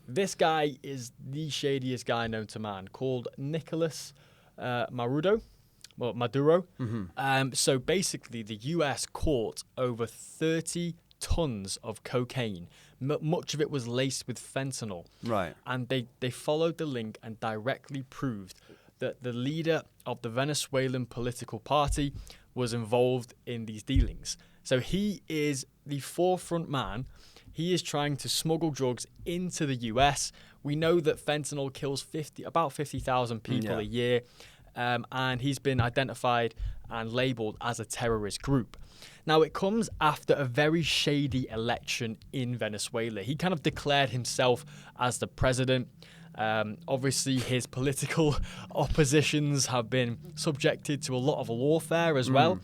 this guy is the shadiest guy known to man, called Nicolas Maduro. So basically, the US caught over 30 tons of cocaine. Much of it was laced with fentanyl. Right. And they followed the link and directly proved that the leader of the Venezuelan political party was involved in these dealings. So he is the forefront man. He is trying to smuggle drugs into the US. We know that fentanyl kills about 50,000 people a year, and he's been identified and labeled as a terrorist group. Now, it comes after a very shady election in Venezuela. He kind of declared himself as the president. Obviously, his political oppositions have been subjected to a lot of warfare as well.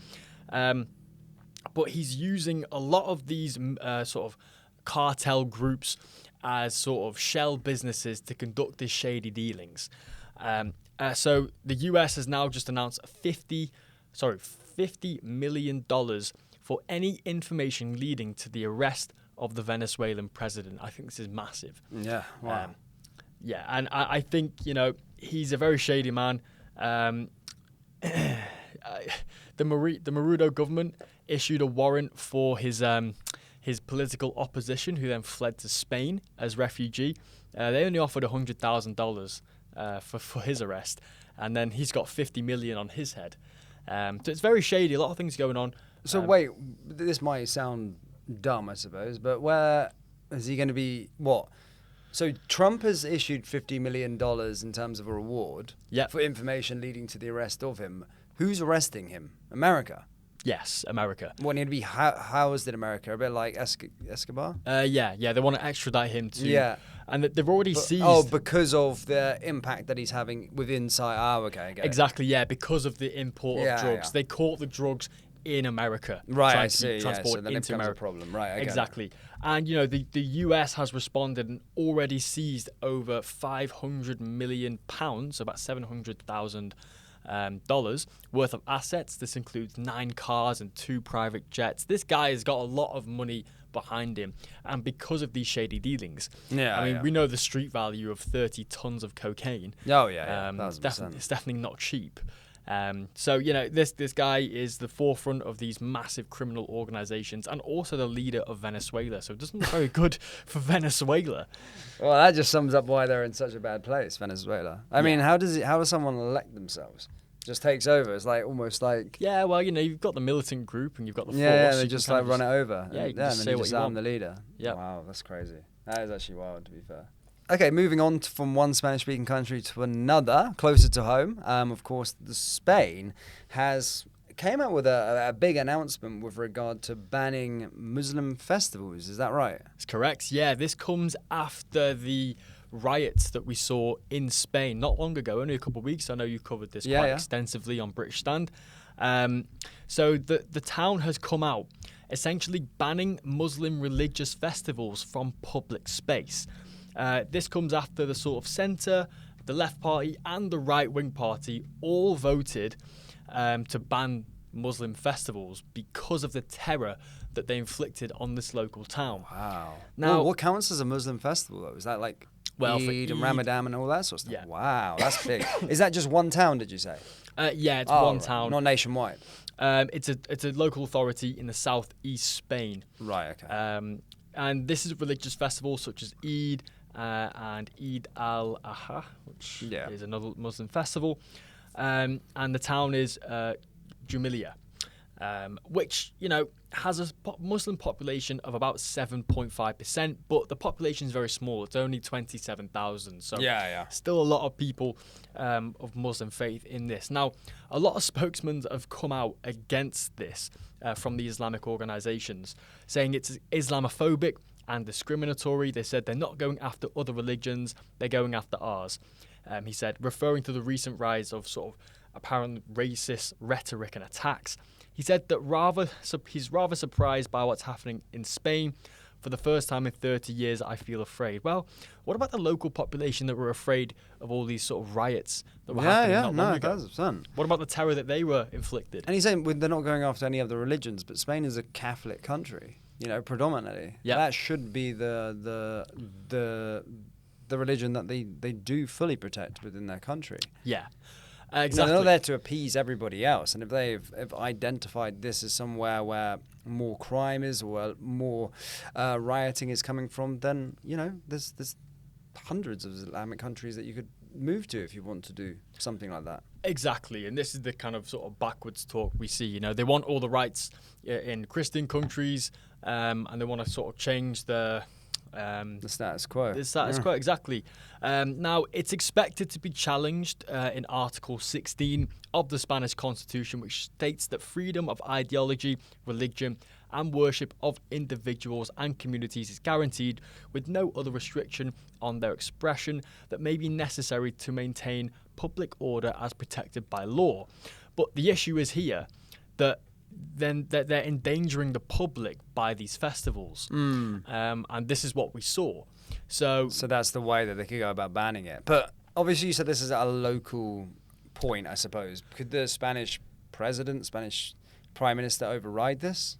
But he's using a lot of these sort of cartel groups as sort of shell businesses to conduct these shady dealings. So the US has now just announced $50 million for any information leading to the arrest of the Venezuelan president. I think this is massive. Yeah, wow. Yeah, and I think, he's a very shady man. The Maduro government issued a warrant for his political opposition, who then fled to Spain as refugee. They only offered $100,000 for his arrest, and then he's got $50 million on his head. So it's very shady. A lot of things going on. So wait, this might sound dumb, I suppose, but where is he going to be? What? So Trump has issued $50 million in terms of a reward for information leading to the arrest of him. Who's arresting him? America? Yes, America. What, need to be housed in America? A bit like Escobar? Yeah. They want to extradite him to... Yeah. And they've already seized... Oh, because of the impact that he's having within... Oh, okay. Exactly, yeah, because of the import of drugs. Yeah. They caught the drugs in America. Right, I to see. transport So then it into becomes America. a problem. Right, I get exactly. And, the US has responded and already seized over £500 million, about $700,000 worth of assets. This includes 9 cars and 2 private jets. This guy has got a lot of money behind him, and because of these shady dealings, we know the street value of 30 tons of cocaine. Oh yeah, it's definitely not cheap. So this guy is the forefront of these massive criminal organizations, and also the leader of Venezuela. So it doesn't look very good for Venezuela. Well, that just sums up why they're in such a bad place, Venezuela. I mean, how does someone elect themselves? Just takes over. It's like almost like you've got the militant group and you've got the force. Yeah, they just like run it over. Yeah, and then you just arm the leader. Yeah. Wow, that's crazy. That is actually wild, to be fair. Okay, moving on from one Spanish-speaking country to another, closer to home. Of course, Spain came out with a big announcement with regard to banning Muslim festivals. Is that right? That's correct. Yeah, this comes after the riots that we saw in Spain not long ago, only a couple of weeks. I know you covered this quite extensively on British Stand. So the town has come out essentially banning Muslim religious festivals from public space. This comes after the sort of centre, the left party and the right-wing party all voted to ban Muslim festivals because of the terror that they inflicted on this local town. Wow. Now, what counts as a Muslim festival, though? Is that like Eid and Ramadan and all that sort of stuff? Yeah. Wow, that's big. Is that just one town, did you say? Yeah, it's one town. Not nationwide? It's a local authority in the southeast Spain. Right, okay. And this is a religious festival such as Eid and Eid al-Adha, which is another Muslim festival. And the town is Jumilia, which, has a Muslim population of about 7.5%, but the population is very small. It's only 27,000. So still a lot of people of Muslim faith in this. Now, a lot of spokesmen have come out against this from the Islamic organizations, saying it's Islamophobic and discriminatory. They said they're not going after other religions, they're going after ours. He said, referring to the recent rise of sort of apparent racist rhetoric and attacks, he said that he's rather surprised by what's happening in Spain. For the first time in 30 years, I feel afraid. Well, what about the local population that were afraid of all these sort of riots that were happening not long ago? 100%. What about the terror that they were inflicted? And he's saying they're not going after any other religions, but Spain is a Catholic country, predominantly. Yeah. That should be the religion that they do fully protect within their country. Yeah. Exactly. They're not there to appease everybody else, and if they've identified this as somewhere where more crime is or more rioting is coming from, then there's hundreds of Islamic countries that you could move to if you want to do something like that. Exactly, and this is the kind of sort of backwards talk we see. They want all the rights in Christian countries, and they want to sort of change the status quo. The status quo, exactly. Now, it's expected to be challenged in Article 16 of the Spanish Constitution, which states that freedom of ideology, religion, and worship of individuals and communities is guaranteed with no other restriction on their expression that may be necessary to maintain public order as protected by law. But the issue is here that they're endangering the public by these festivals. And this is what we saw. So that's the way that they could go about banning it. But obviously you said this is at a local point, I suppose. Could the Spanish president, Spanish prime minister override this?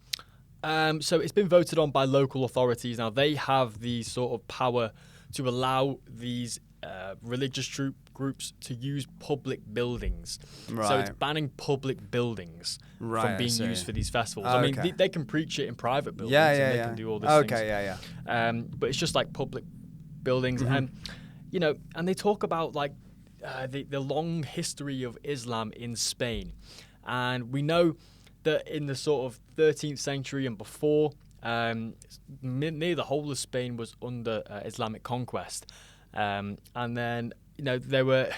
So it's been voted on by local authorities. Now, they have the sort of power to allow these religious groups to use public buildings. Right. So it's banning public buildings Right, from I being see. used for these festivals. Oh, I mean, okay. they can preach it in private buildings Yeah, and they yeah. can do all these Okay, things. yeah. But it's just like public buildings. And, you know, and they talk about like the long history of Islam in Spain. And we know that in the sort of 13th century and before, near the whole of Spain was under Islamic conquest. And then, you know, they were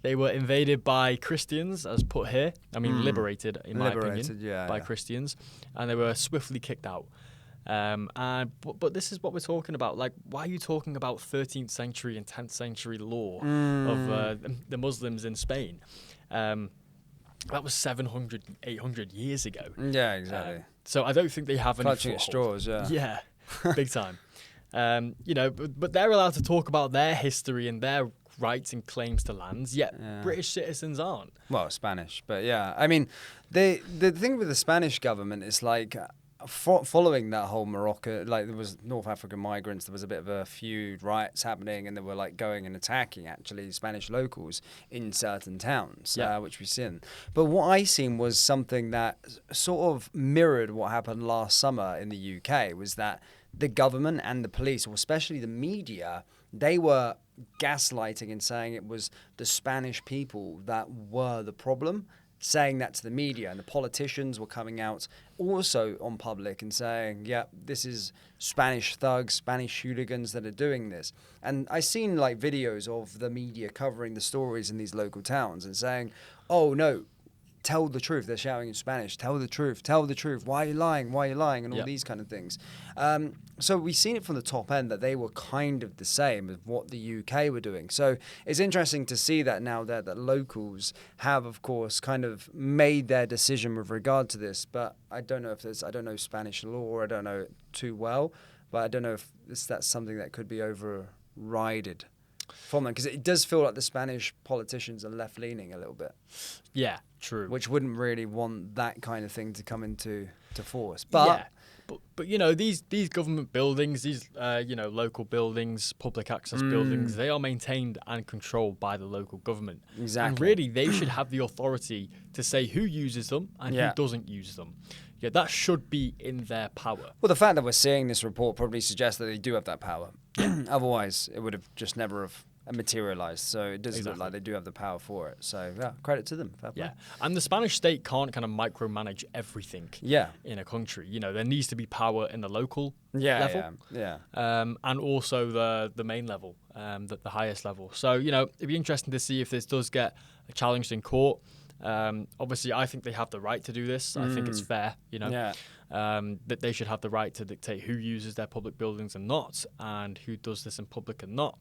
invaded by Christians, as put here. I mean, liberated, in my opinion, by Christians. And they were swiftly kicked out. But this is what we're talking about. Like, why are you talking about 13th century and 10th century law of the Muslims in Spain? That was 700, 800 years ago. Yeah, exactly. So I don't think they have any Clutching at straws, yeah. Yeah, big time. You know, but they're allowed to talk about their history and their rights and claims to lands, yet British citizens aren't. Well, Spanish, but yeah. I mean, the thing with the Spanish government is like, following that whole Morocco, like there was North African migrants, there was a bit of a feud, riots happening, and they were like going and attacking actually Spanish locals in certain towns, which we've seen. But what I seen was something that sort of mirrored what happened last summer in the UK, was that the government and the police, or especially the media, they were gaslighting and saying it was the Spanish people that were the problem, saying that to the media, and the politicians were coming out also on public and saying, yeah, this is Spanish thugs, Spanish hooligans that are doing this. And I seen like videos of the media covering the stories in these local towns and saying, oh no, tell the truth. They're shouting in Spanish, tell the truth, why are you lying, and all these kind of things. So we've seen it from the top end that they were kind of the same as what the UK were doing. So it's interesting to see that now that locals have, of course, kind of made their decision with regard to this. But I don't know I don't know Spanish law, I don't know it too well, but I don't know if that's something that could be overrided from them, because it does feel like the Spanish politicians are left-leaning a little bit. Yeah, true. Which wouldn't really want that kind of thing to come into force. But But you know, these government buildings, these you know, local buildings, public access buildings, they are maintained and controlled by the local government. Exactly. And really, they should have the authority to say who uses them and who doesn't use them. Yeah, that should be in their power. Well, the fact that we're seeing this report probably suggests that they do have that power. Otherwise, it would have just never have materialized. So it does look like they do have the power for it. So yeah, credit to them. Fair play. Yeah, and the Spanish state can't kind of micromanage everything. In a country, you know, there needs to be power in the local level. And also the main level, the highest level. So you know, it'd be interesting to see if this does get challenged in court. Obviously, I think they have the right to do this. I think it's fair, you know, that they should have the right to dictate who uses their public buildings and not, and who does this in public and not.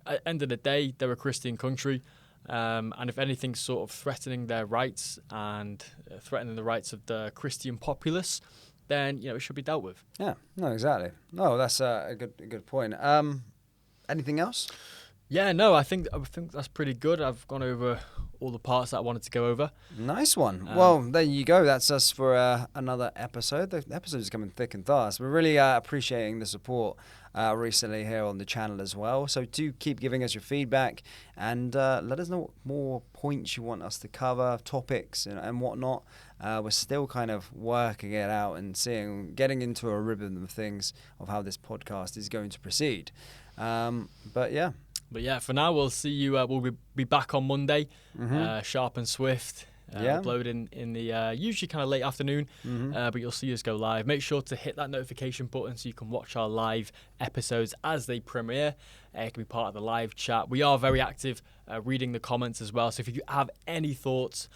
At the end of the day, they're a Christian country, and if anything's sort of threatening their rights and threatening the rights of the Christian populace, then you know it should be dealt with. Yeah, no, exactly. No, that's a good point. Anything else? Yeah, no, I think that's pretty good. I've gone over all the parts that I wanted to go over. Nice one. Well, there you go. That's us for another episode. The episode is coming thick and fast. We're really appreciating the support recently here on the channel as well. So do keep giving us your feedback and let us know what more points you want us to cover, topics and whatnot. We're still kind of working it out and getting into a rhythm of things of how this podcast is going to proceed. But yeah, for now, we'll see you. We'll be back on Monday, sharp and swift. Uploading in the usually kind of late afternoon, but you'll see us go live. Make sure to hit that notification button so you can watch our live episodes as they premiere. It can be part of the live chat. We are very active reading the comments as well. So if you have any thoughts,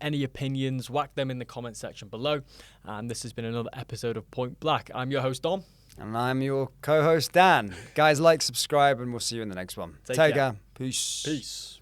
any opinions, whack them in the comment section below. And this has been another episode of Point Black. I'm your host, Dom. And I'm your co-host, Dan. Guys, like, subscribe, and we'll see you in the next one. Take care. Peace. Peace.